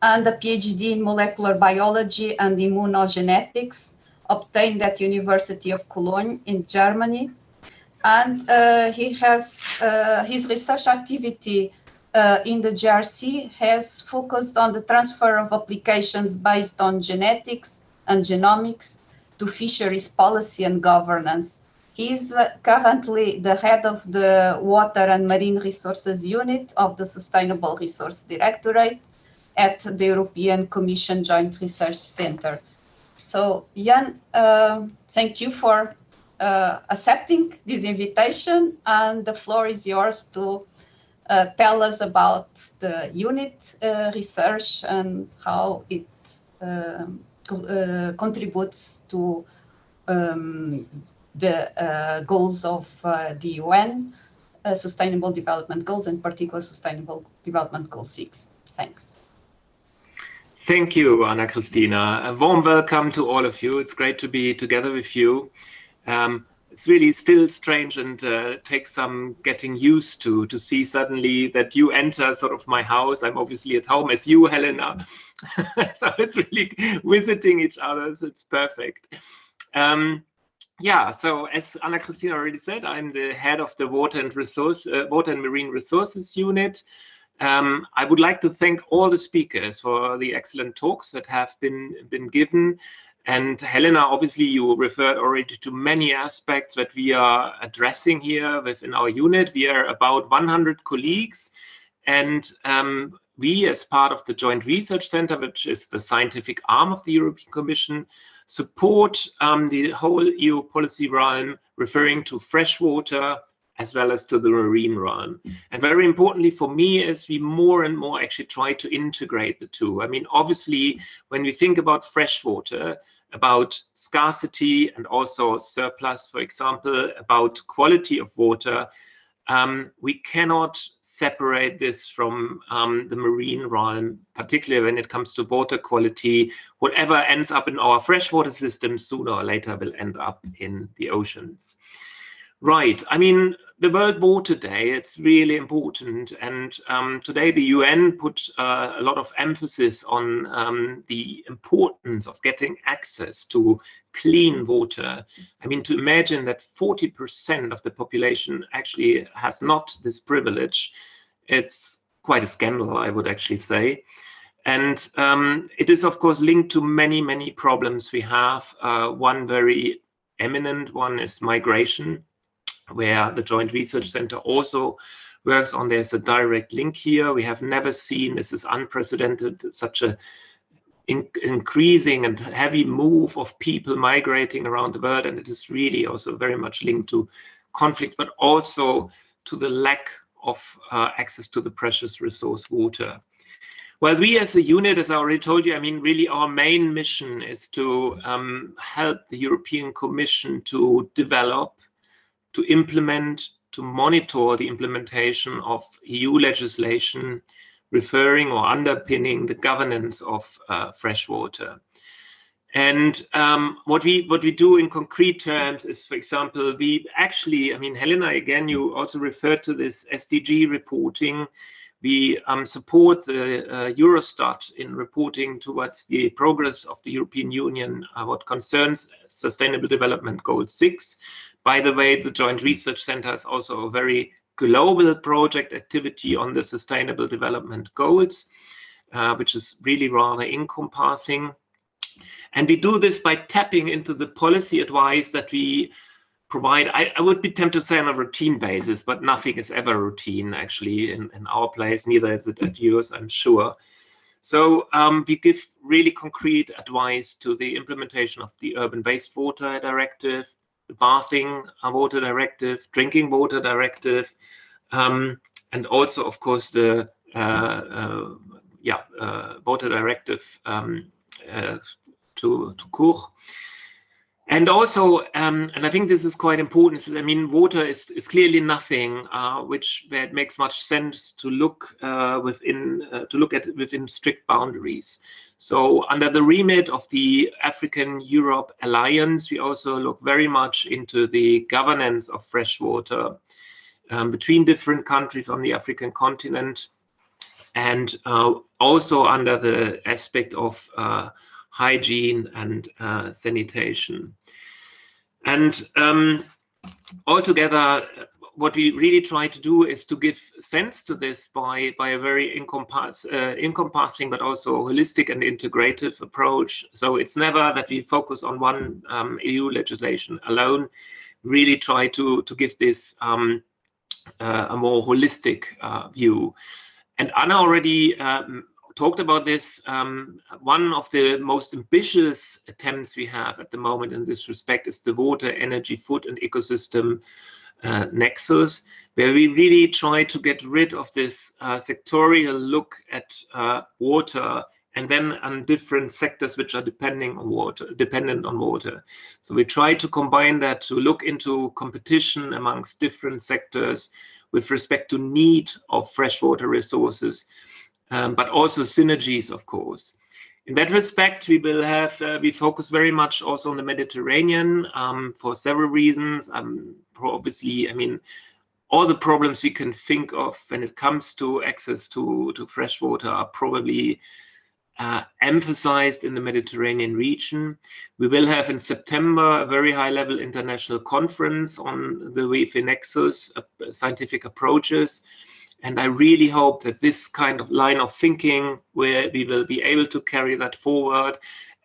and a PhD in molecular biology and immunogenetics obtained at University of Cologne in Germany. And he has his research activity in the JRC has focused on the transfer of applications based on genetics and genomics to fisheries policy and governance. He is currently the head of the Water and Marine Resources Unit of the Sustainable Resource Directorate at the European Commission Joint Research Center. So Jan, thank you for accepting this invitation, and the floor is yours to tell us about the unit research and how it contributes to the goals of the UN Sustainable Development Goals, in particular Sustainable Development Goal 6. Thanks. Thank you, Anna Cristina. A warm welcome to all of you. It's great to be together with you. It's really still strange and takes some getting used to see suddenly that you enter sort of my house. I'm obviously at home as you, Helena. So it's really visiting each other. So it's perfect. Yeah, so as Anna Cristina already said, I'm the head of the Water and Marine Resources Unit. I would like to thank all the speakers for the excellent talks that have been given. And Helena, obviously you referred already to many aspects that we are addressing here within our unit. We are about 100 colleagues, and we, as part of the Joint Research Center, which is the scientific arm of the European Commission, support the whole EU policy realm, referring to freshwater as well as to the marine realm. And very importantly for me is we more and more actually try to integrate the two. I mean, obviously, when we think about freshwater, about scarcity and also surplus, for example, about quality of water, we cannot separate this from the marine realm, particularly when it comes to water quality. Whatever ends up in our freshwater system sooner or later will end up in the oceans. Right. I mean, the World Water Day, it's really important. And today the UN put a lot of emphasis on the importance of getting access to clean water. I mean, to imagine that 40% of the population actually has not this privilege, it's quite a scandal, I would actually say. And it is, of course, linked to many, many problems we have. One very eminent one is migration, where the Joint Research Center also works on. There's a direct link here. We have never seen, this is unprecedented, such a increasing and heavy move of people migrating around the world. And it is really also very much linked to conflicts, but also to the lack of access to the precious resource water. Well, we as a unit, as I already told you, I mean, really our main mission is to help the European Commission to develop, to implement, to monitor the implementation of EU legislation referring or underpinning the governance of freshwater. And what we do in concrete terms is, for example, we actually, I mean, Helena, again, you also referred to this SDG reporting. We support Eurostat in reporting towards the progress of the European Union what concerns Sustainable Development Goal 6. By the way, the Joint Research Center is also a very global project activity on the Sustainable Development Goals, which is really rather encompassing. And we do this by tapping into the policy advice that we provide. I would be tempted to say on a routine basis, but nothing is ever routine actually in our place, neither is it at yours, I'm sure. So we give really concrete advice to the implementation of the Urban Wastewater Directive, the Bathing Water Directive, Drinking Water Directive, and also, of course, the Water Directive to Cour. And also, and I think this is quite important, I mean, water is clearly nothing where it makes much sense to look within strict boundaries. So under the remit of the African-Europe Alliance, we also look very much into the governance of fresh water between different countries on the African continent, and also under the aspect of hygiene and sanitation. And altogether, what we really try to do is to give sense to this by a very encompassing but also holistic and integrative approach. So it's never that we focus on one EU legislation alone. We really try to give this a more holistic view. And Anna already talked about this. One of the most ambitious attempts we have at the moment in this respect is the Water, Energy, Food and Ecosystem Nexus, where we really try to get rid of this sectorial look at water and then on different sectors which are dependent on water. So we try to combine that to look into competition amongst different sectors with respect to need of freshwater resources, but also synergies, of course. In that respect, we will have, we focus very much also on the Mediterranean for several reasons. Obviously, I mean, all the problems we can think of when it comes to access to fresh water are probably emphasized in the Mediterranean region. We will have in September a very high-level international conference on the WFE Nexus, scientific approaches. And I really hope that this kind of line of thinking, where we will be able to carry that forward,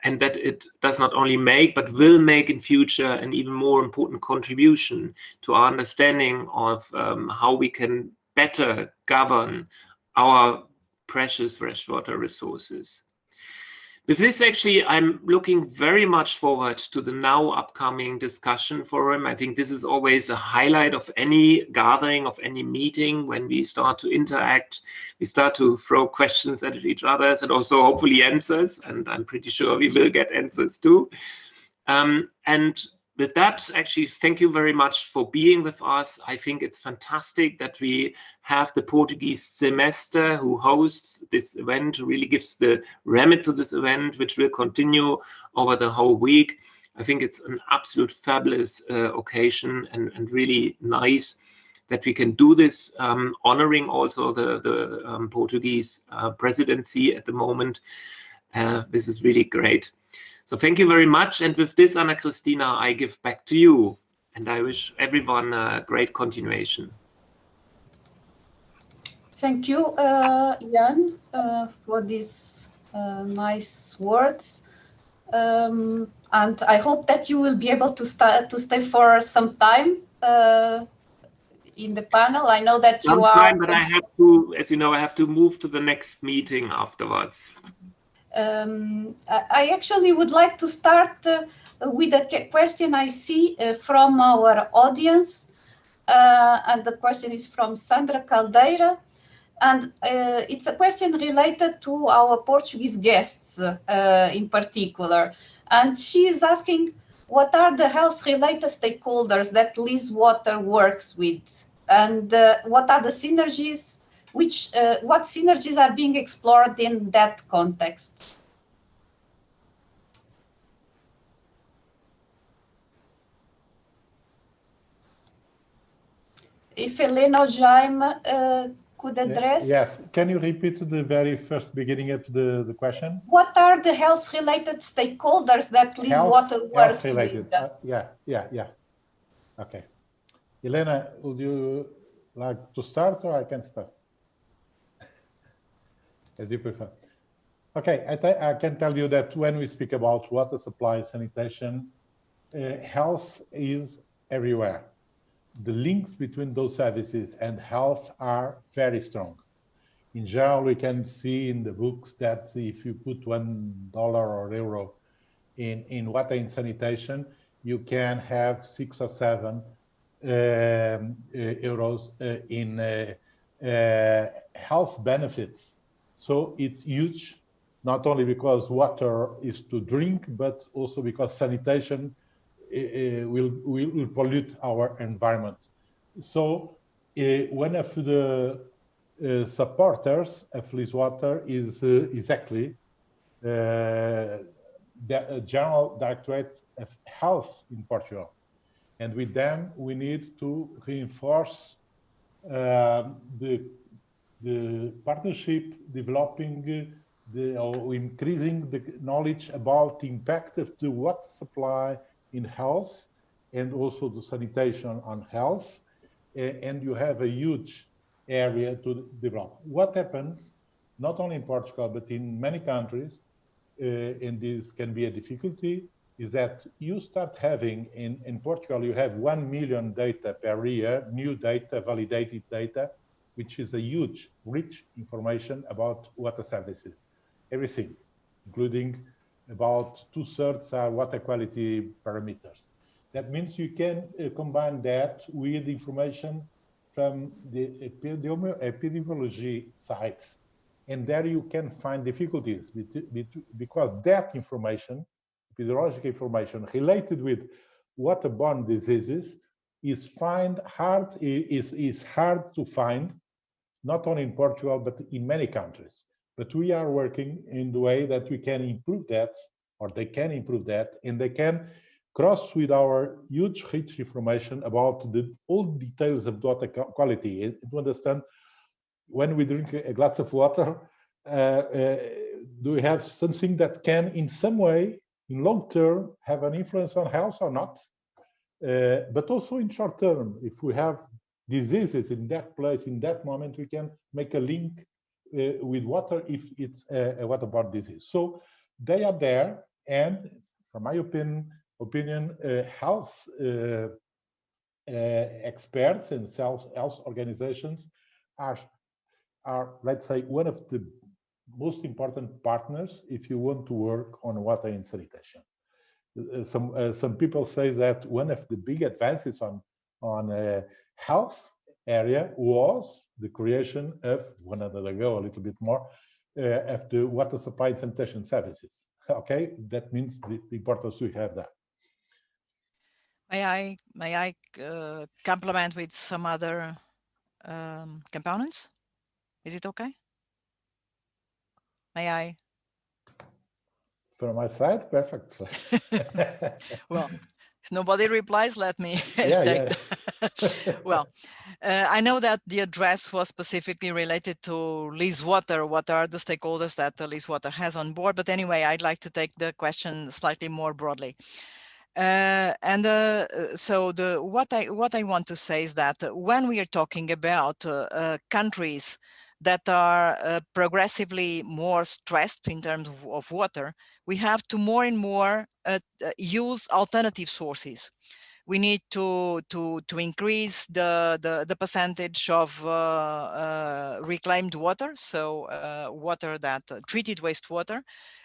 and that it does not only make, but will make in future an even more important contribution to our understanding of how we can better govern our precious freshwater resources. With this, actually, I'm looking very much forward to the now upcoming discussion forum. I think this is always a highlight of any gathering, of any meeting. When we start to interact, we start to throw questions at each other and also hopefully answers. And I'm pretty sure we will get answers too. And with that, actually, thank you very much for being with us. I think it's fantastic that we have the Portuguese semester who hosts this event, who really gives the remit to this event, which will continue over the whole week. I think it's an absolute fabulous occasion and really nice that we can do this, honoring also the Portuguese presidency at the moment. This is really great. So thank you very much. And with this, Anna Cristina, I give back to you. And I wish everyone a great continuation. Thank you, Jan, for these nice words. And I hope that you will be able to stay for some time in the panel. I know that you are... But I have to, as you know, I have to move to the next meeting afterwards. I actually would like to start with a question I see from our audience. And the question is from Sandra Caldeira. And it's a question related to our Portuguese guests in particular. And she is asking, what are the health-related stakeholders that Liz Water works with? And what are the synergies? What synergies are being explored in that context? If Helena or Jaime could address. Yes, can you repeat the very first beginning of the question? What are the health-related stakeholders that Lease Water works with? Yeah. Okay. Helena, would you like to start, or I can start? As you prefer. Okay, I can tell you that when we speak about water supply sanitation, health is everywhere. The links between those services and health are very strong. In general, we can see in the books that if you put $1 or euro in water and sanitation, you can have 6 or 7 euros in health benefits. So it's huge, not only because water is to drink, but also because sanitation will pollute our environment. So one of the supporters of Lease Water is exactly the General Directorate of Health in Portugal. And with them, we need to reinforce the partnership, developing or increasing the knowledge about the impact of the water supply in health and also the sanitation on health. And you have a huge area to develop. What happens, not only in Portugal, but in many countries, and this can be a difficulty, is that you start having, in Portugal, you have 1 million data per year, new data, validated data, which is a huge, rich information about water services. Everything, including about 2/3 are water quality parameters. That means you can combine that with information from the epidemiology sites. And there you can find difficulties because that information, epidemiological information related with waterborne diseases is hard to find, not only in Portugal, but in many countries. But we are working in the way that we can improve that, or they can improve that, and they can cross with our huge rich information about all details of water quality. And to understand, when we drink a glass of water, do we have something that can, in some way, in long term, have an influence on health or not? But also in short term, if we have diseases in that place, in that moment, we can make a link with water if it's a waterborne disease. So they are there, and from my opinion, health experts and health organizations are, let's say, one of the most important partners if you want to work on water and sanitation. Some people say that one of the big advances on health area was the creation of 100 years ago, a little bit more, of the water supply and sanitation services. Okay, that means the importance we have there. May I complement with some other components? Is it okay? May I? From my side, perfect. Well, if nobody replies, let me take Well, I know that the address was specifically related to Lease Water. What are the stakeholders that Lease Water has on board? But anyway, I'd like to take the question slightly more broadly. So what I want to say is that when we are talking about countries that are progressively more stressed in terms of water, we have to more and more use alternative sources. We need to increase the percentage of reclaimed water, so water that treated wastewater.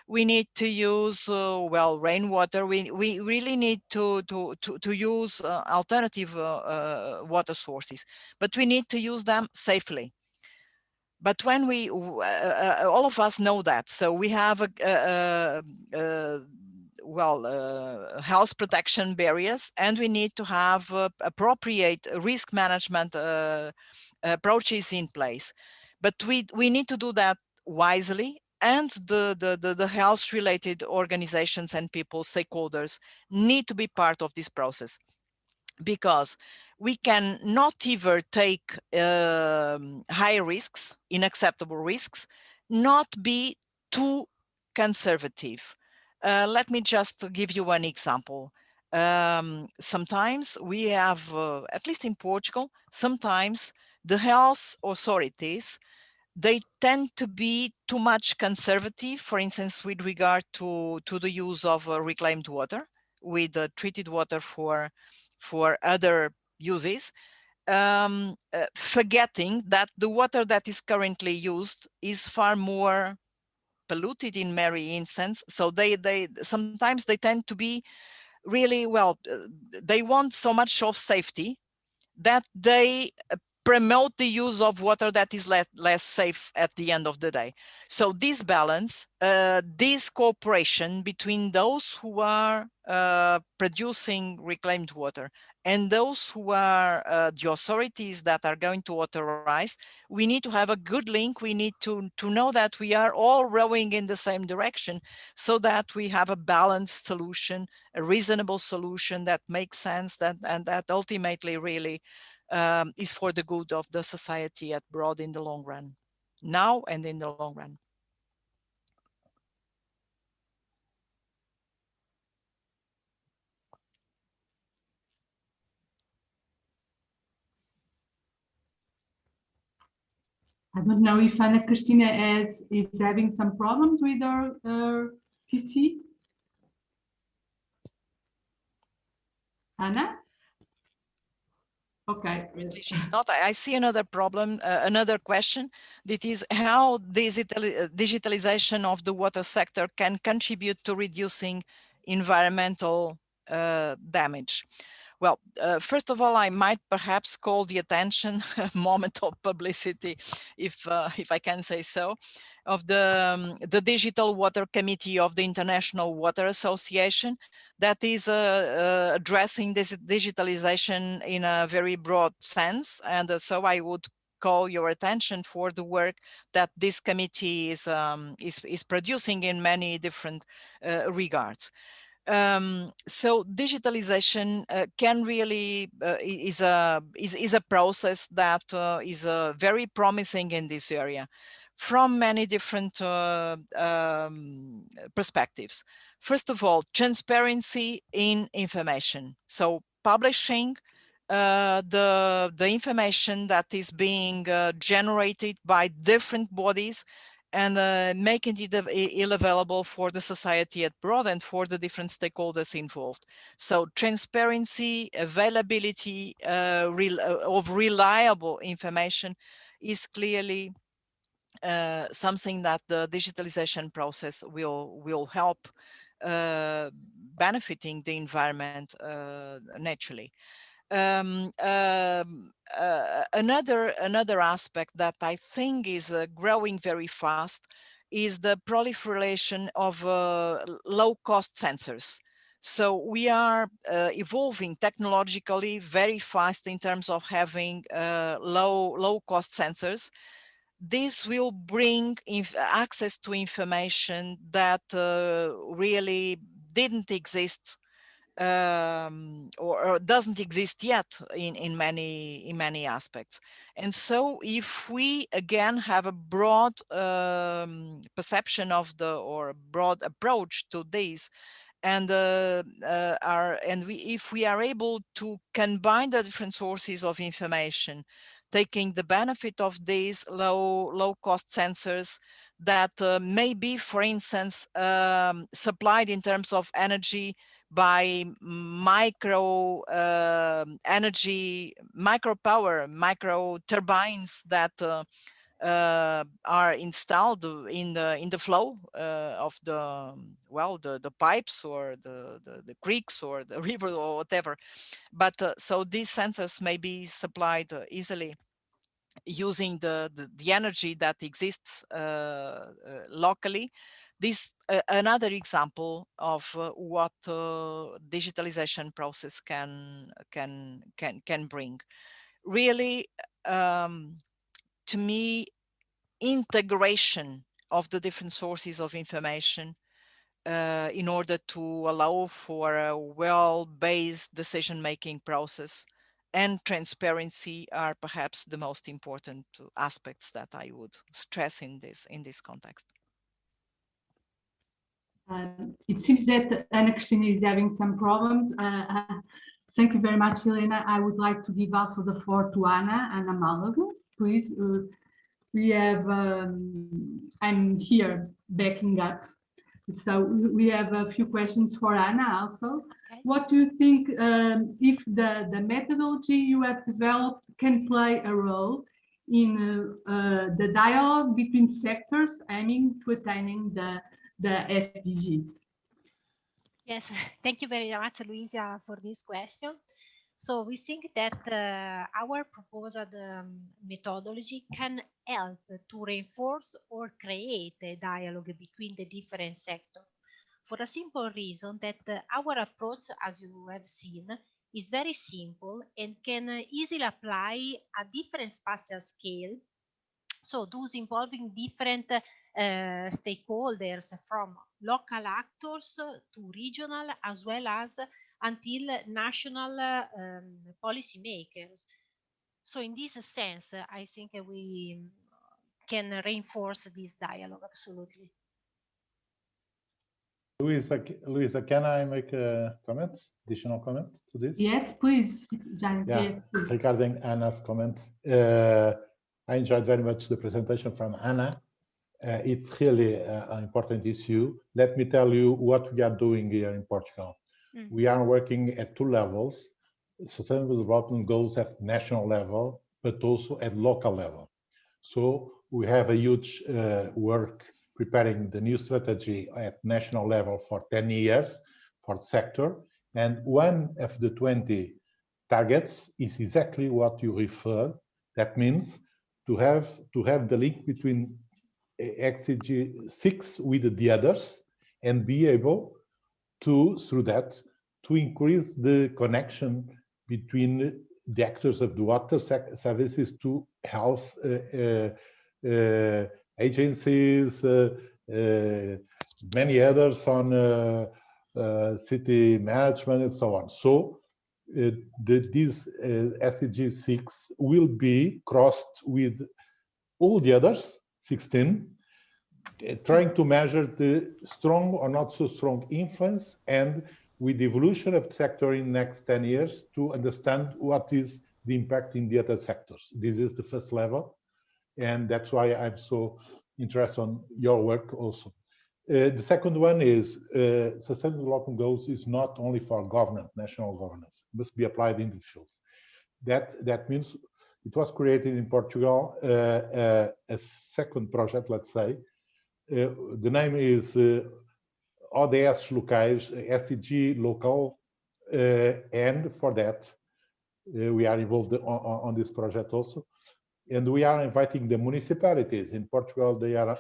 We need to use well, rainwater. We really need to use alternative water sources, but we need to use them safely. But when we all of us know that, so we have health protection barriers, and we need to have appropriate risk management approaches in place. But we need to do that wisely, and the health related organizations and people, stakeholders, need to be part of this process. because we can not either take high risks, unacceptable risks, not be too conservative. Let me just give you one example. Sometimes we have, at least in Portugal, sometimes the health authorities, they tend to be too much conservative, for instance, with regard to the use of reclaimed water, with treated water for other uses, forgetting that the water that is currently used is far more polluted in many instances. So they sometimes they tend to be really, well, they want so much of safety that they promote the use of water that is less safe at the end of the day. So this balance, this cooperation between those who are producing reclaimed water and those who are the authorities that are going to authorize, we need to have a good link. We need to know that we are all rowing in the same direction, so that we have a balanced solution, a reasonable solution that makes sense, and that ultimately really is for the good of the society at broad in the long run, now and in the long run. I don't know if Ana Cristina is having some problems with her PC. Ana? Okay. She's not. I see another problem, another question, that is how digitalization of the water sector can contribute to reducing environmental damage. Well, first of all, I might perhaps call the attention, a moment of publicity, if I can say so, of the Digital Water Committee of the International Water Association, that is addressing this digitalization in a very broad sense. And so I would call your attention for the work that this committee is producing in many different regards. So digitalization can really is a process that is very promising in this area from many different perspectives. First of all, transparency in information. So publishing the information that is being generated by different bodies, and making it available for the society at broad and for the different stakeholders involved. So transparency, availability of reliable information is clearly something that the digitalization process will help benefiting the environment naturally. Another aspect that I think is growing very fast is the proliferation of low-cost sensors. So we are evolving technologically very fast in terms of having low-cost sensors. This will bring access to information that really didn't exist or doesn't exist yet in many aspects. And so if we again have a broad perception of or broad approach to this, and if we are able to combine the different sources of information, taking the benefit of these low cost sensors that may be, for instance, supplied in terms of energy by micro energy, micro power, micro turbines that are installed in the flow of the pipes or the creeks or the river or whatever. But so these sensors may be supplied easily using the energy that exists locally. This another example of what digitalization process can bring. Really, to me, integration of the different sources of information in order to allow for a well-based decision-making process, and transparency are perhaps the most important aspects that I would stress in this context. It seems that Ana Cristina is having some problems. Thank you very much, Helena. I would like to give also the floor to Ana Malago, please. We have, I'm here backing up. So we have a few questions for Ana also. Okay. What do you think if the methodology you have developed can play a role in the dialogue between sectors aiming to attaining the SDGs? Yes, thank you very much, Luisa, for this question. So we think that our proposed methodology can help to reinforce or create a dialogue between the different sectors, for a simple reason that our approach, as you have seen, is very simple and can easily apply at different spatial scale. So those involving different stakeholders, from local actors to regional, as well as until national policymakers. So in this sense, I think we can reinforce this dialogue, absolutely. Luisa, can I make a comment, additional comment to this? Yes, please, Jaime. Yeah, Yes, please. regarding Anna's comment, I enjoyed very much the presentation from Ana. It's really an important issue. Let me tell you what we are doing here in Portugal. We are working at two levels: sustainable development goals at national level, but also at local level. So we have a huge work preparing the new strategy at national level for 10 years for the sector. And one of the 20 targets is exactly what you refer. That means to have the link between XCG 6 with the others and be able to, through that, to increase the connection between the actors of the water services to health agencies, many others on city management and so on. So this SDG 6 will be crossed with all the others, 16, trying to measure the strong or not so strong influence, and with the evolution of the sector in the next 10 years to understand what is the impact in the other sectors. This is the first level, and that's why I'm so interested on your work also. The second one is sustainable development goals is not only for government, national governance, it must be applied in the field. That means it was created in Portugal, a second project, let's say. The name is ODS Locais, SDG Local, and for that, we are involved on this project also. And we are inviting the municipalities. In Portugal, they are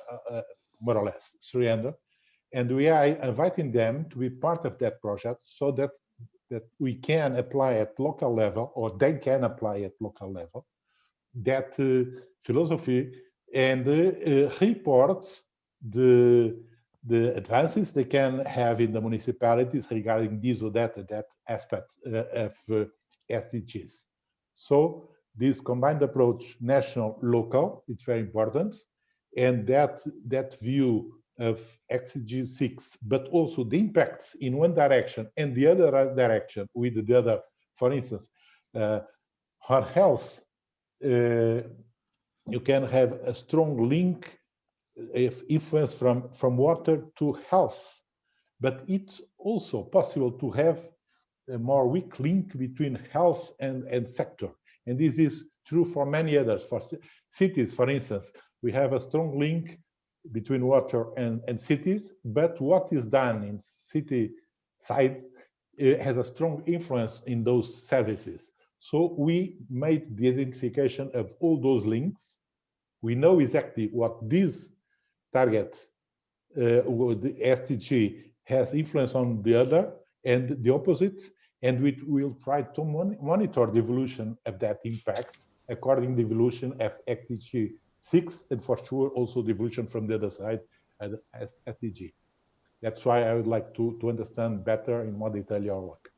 more or less 300. And we are inviting them to be part of that project so that we can apply at local level, or they can apply at local level, that philosophy, and reports the advances they can have in the municipalities regarding this or that aspect of SDGs. So this combined approach, national, local, it's very important, and that view of XG 6, but also the impacts in one direction and the other direction with the other. For instance, for health, you can have a strong link of influence from water to health, but it's also possible to have a more weak link between health and sector. And this is true for many others. For cities, for instance, we have a strong link between water and cities, but what is done in city side has a strong influence in those services. So we made the identification of all those links. We know exactly what this target, the SDG, has influence on the other and the opposite, and we will try to monitor the evolution of that impact according to the evolution of SDG 6, and for sure also the evolution from the other side as SDG. That's why I would like to understand better in more detail your work.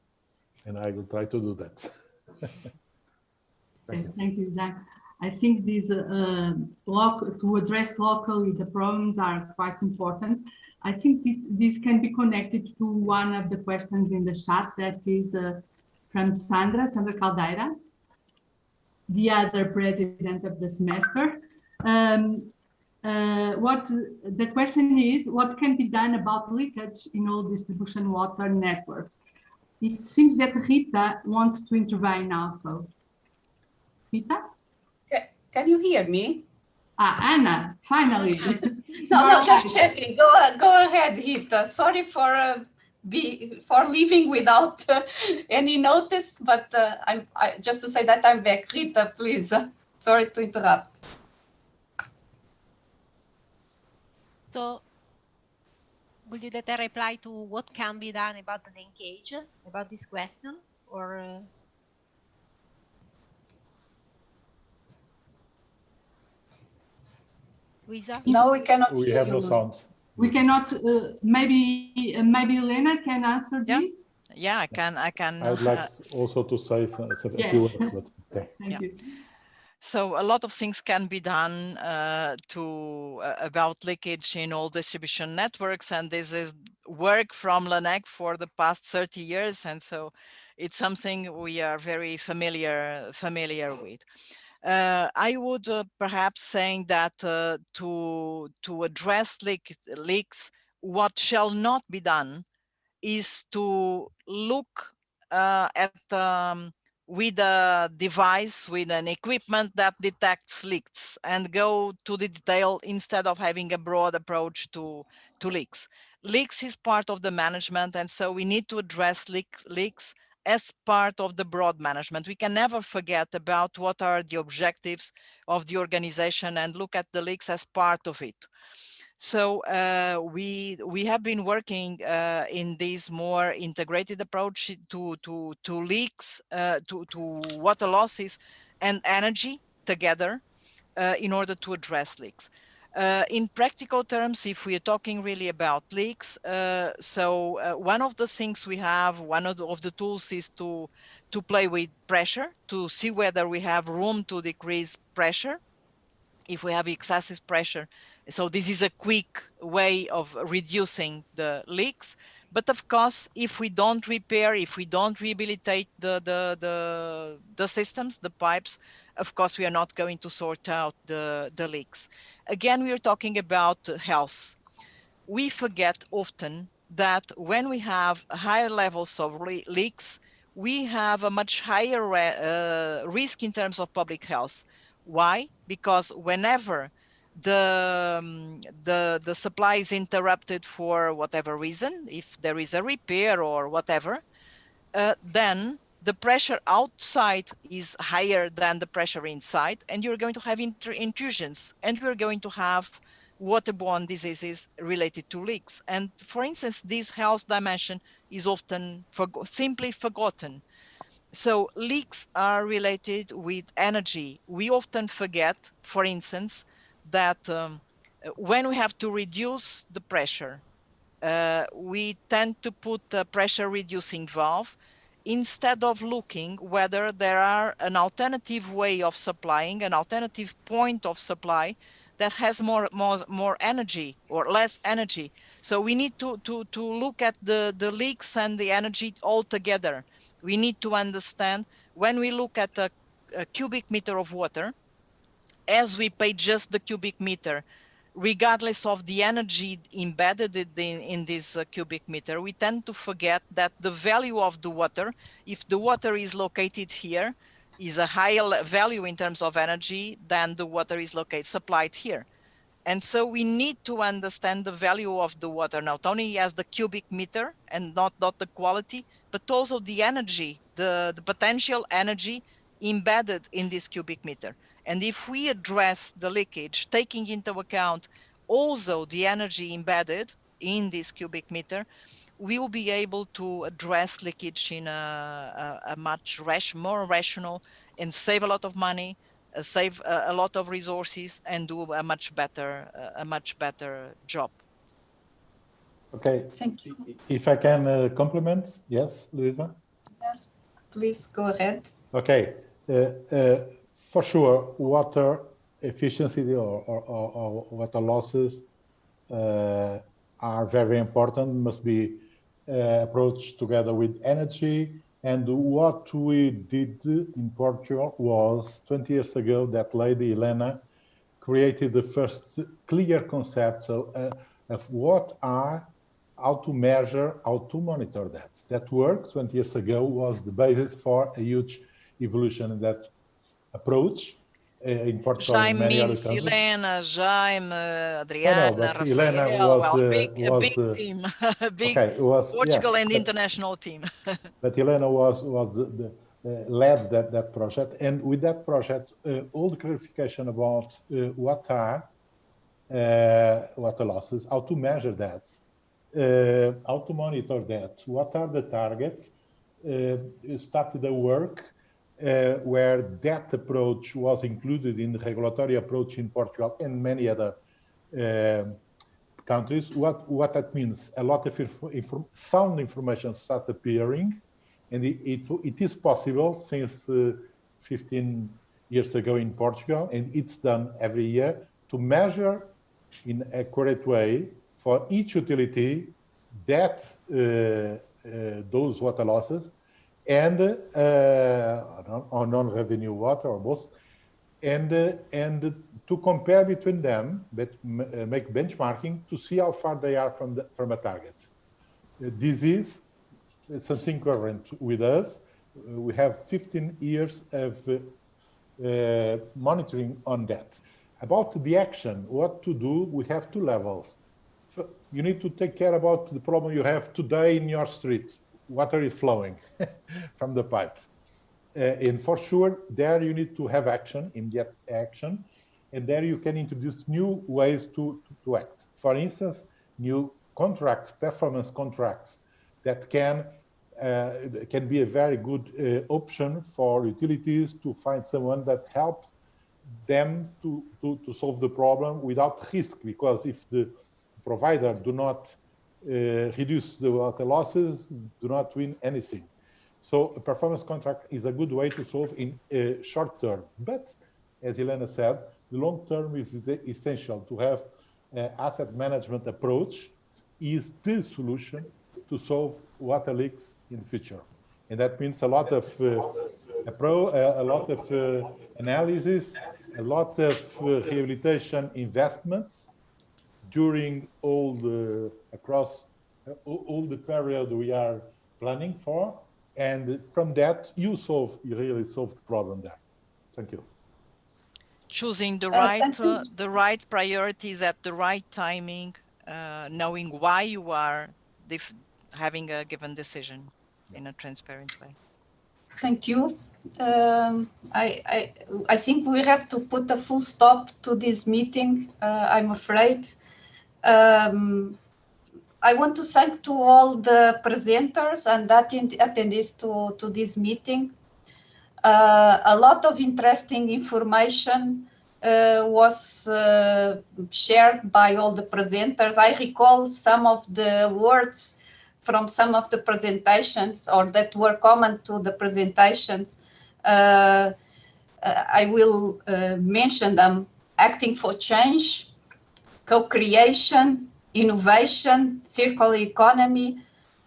And I will try to do that. Thank you, Jaime. I think these to address locally the problems are quite important. I think this can be connected to one of the questions in the chat that is from Sandra Caldeira, the other president of the semester. What the question is, what can be done about leakage in all distribution water networks? It seems that Rita wants to intervene also. Rita? Can you hear me? Anna, finally. No, just checking. Go ahead, Rita. Sorry for leaving without any notice, but just to say that I'm back. Rita, please. Sorry to interrupt. So, would you let I reply to what can be done about the linkage, about this question, or? Luisa? No, we cannot we hear have you. No sounds. We cannot. Maybe Helena can answer this. Yeah, I can. I would like also to say a few words. But okay. Thank you. So a lot of things can be done about leakage in all distribution networks, and this is work from LNEC for the past 30 years, and so it's something we are very familiar with. I would perhaps saying that to address leaks, what shall not be done is to look with a device, with an equipment that detects leaks, and go to the detail instead of having a broad approach to leaks. Leaks is part of the management, and so we need to address leaks as part of the broad management. We can never forget about what are the objectives of the organization and look at the leaks as part of it. So we have been working in this more integrated approach to leaks, to water losses and energy together in order to address leaks. In practical terms, if we are talking really about leaks, one of the things we have, one of the tools is to play with pressure, to see whether we have room to decrease pressure if we have excessive pressure. So this is a quick way of reducing the leaks. But of course, if we don't repair, if we don't rehabilitate the systems, the pipes, of course, we are not going to sort out the leaks. Again, we are talking about health. We forget often that when we have higher levels of leaks, we have a much higher risk in terms of public health. Why? Because whenever the supply is interrupted for whatever reason, if there is a repair or whatever, then the pressure outside is higher than the pressure inside, and you're going to have intrusions, and you're going to have waterborne diseases related to leaks. And for instance, this health dimension is often simply forgotten. So leaks are related with energy. We often forget, for instance, that when we have to reduce the pressure, we tend to put a pressure reducing valve instead of looking whether there are an alternative way of supplying, an alternative point of supply that has more energy or less energy. So we need to look at the leaks and the energy all together. We need to understand when we look at a cubic meter of water, as we pay just the cubic meter, regardless of the energy embedded in this cubic meter, we tend to forget that the value of the water, if the water is located here, is a higher value in terms of energy than the water is supplied here. And so we need to understand the value of the water, not only as the cubic meter and not the quality, but also the energy, the potential energy embedded in this cubic meter. And if we address the leakage, taking into account also the energy embedded in this cubic meter, we will be able to address leakage in a much more rational and save a lot of money, save a lot of resources, and do a much better job. Okay. Thank you. If I can complement, yes, Luisa? Yes, please go ahead. Okay. For sure, water efficiency or water losses are very important, must be approached together with energy. And what we did in Portugal was 20 years ago that Lady Helena created the first clear concept of what are, how to measure, how to monitor that. That work 20 years ago was the basis for a huge evolution in that approach in Portugal and many other Jaime, countries. Helena, Jaime, Adriana, but Rafael, Helena was, a big team, a big okay, was, Portugal yeah, and international team. But Helena was led that project, and with that project, all the clarification about what are water losses, how to measure that, how to monitor that, what are the targets, started the work where that approach was included in the regulatory approach in Portugal and many other countries. What that means, a lot of sound information start appearing, and it is possible since 15 years ago in Portugal, and it's done every year to measure in a correct way for each utility that those water losses and or non-revenue water or both, and to compare between them, but make benchmarking to see how far they are from a target. This is something current with us. We have 15 years of monitoring on that. About the action, what to do, we have two levels. So you need to take care about the problem you have today in your street. Water is flowing from the pipe. And for sure, there you need to have action, immediate action, and there you can introduce new ways to act. For instance, new contracts, performance contracts, that can be a very good option for utilities to find someone that helps them to solve the problem without risk, because if the provider do not reduce the water losses, do not win anything. So a performance contract is a good way to solve in short term. But as Helena said, the long term is essential. To have asset management approach is the solution to solve water leaks in the future. And that means a lot of analysis, a lot of rehabilitation investments during across all the period we are planning for. And from that, you really solve the problem there. Thank you. Choosing the right priorities at the right timing, knowing why you are having a given decision in a transparent way. Thank you. I think we have to put a full stop to this meeting, I'm afraid. I want to thank to all the presenters and attendees to this meeting. A lot of interesting information was shared by all the presenters. I recall some of the words from some of the presentations or that were common to the presentations. I will mention them: acting for change, co-creation, innovation, circular economy,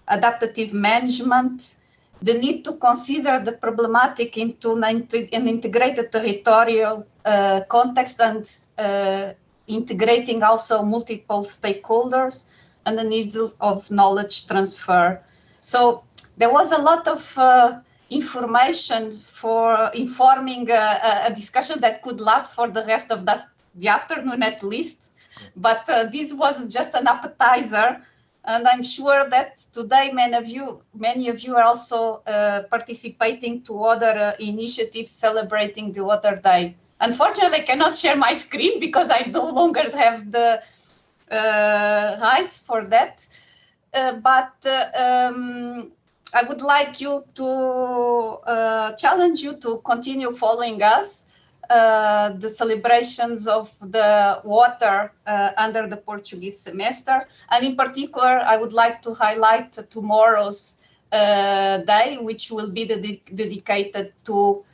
adaptive management, the need to consider the problematic into an integrated territorial context and integrating also multiple stakeholders, and the needs of knowledge transfer. So there was a lot of information for informing a discussion that could last for the rest of the afternoon at least. But this was just an appetizer, and I'm sure that today many of you are also participating to other initiatives celebrating the Water Day. Unfortunately, I cannot share my screen because I no longer have the rights for that. But I would like you to challenge you to continue following us. the celebrations of the water under the Portuguese semester. And in particular, I would like to highlight tomorrow's day, which will be dedicated to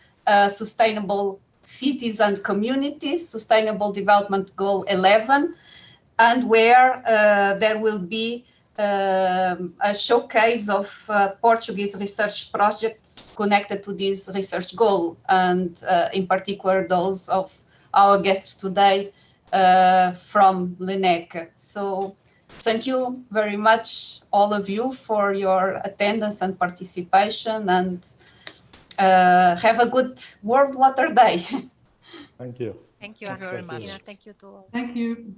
sustainable cities and communities, Sustainable Development Goal 11, and where there will be a showcase of Portuguese research projects connected to this research goal, and in particular those of our guests today from LNEC. So thank you very much, all of you, for your attendance and participation, and have a good World Water Day. Thank you. Thank you, Thank you very much. Christina. Thank you to all. Thank you.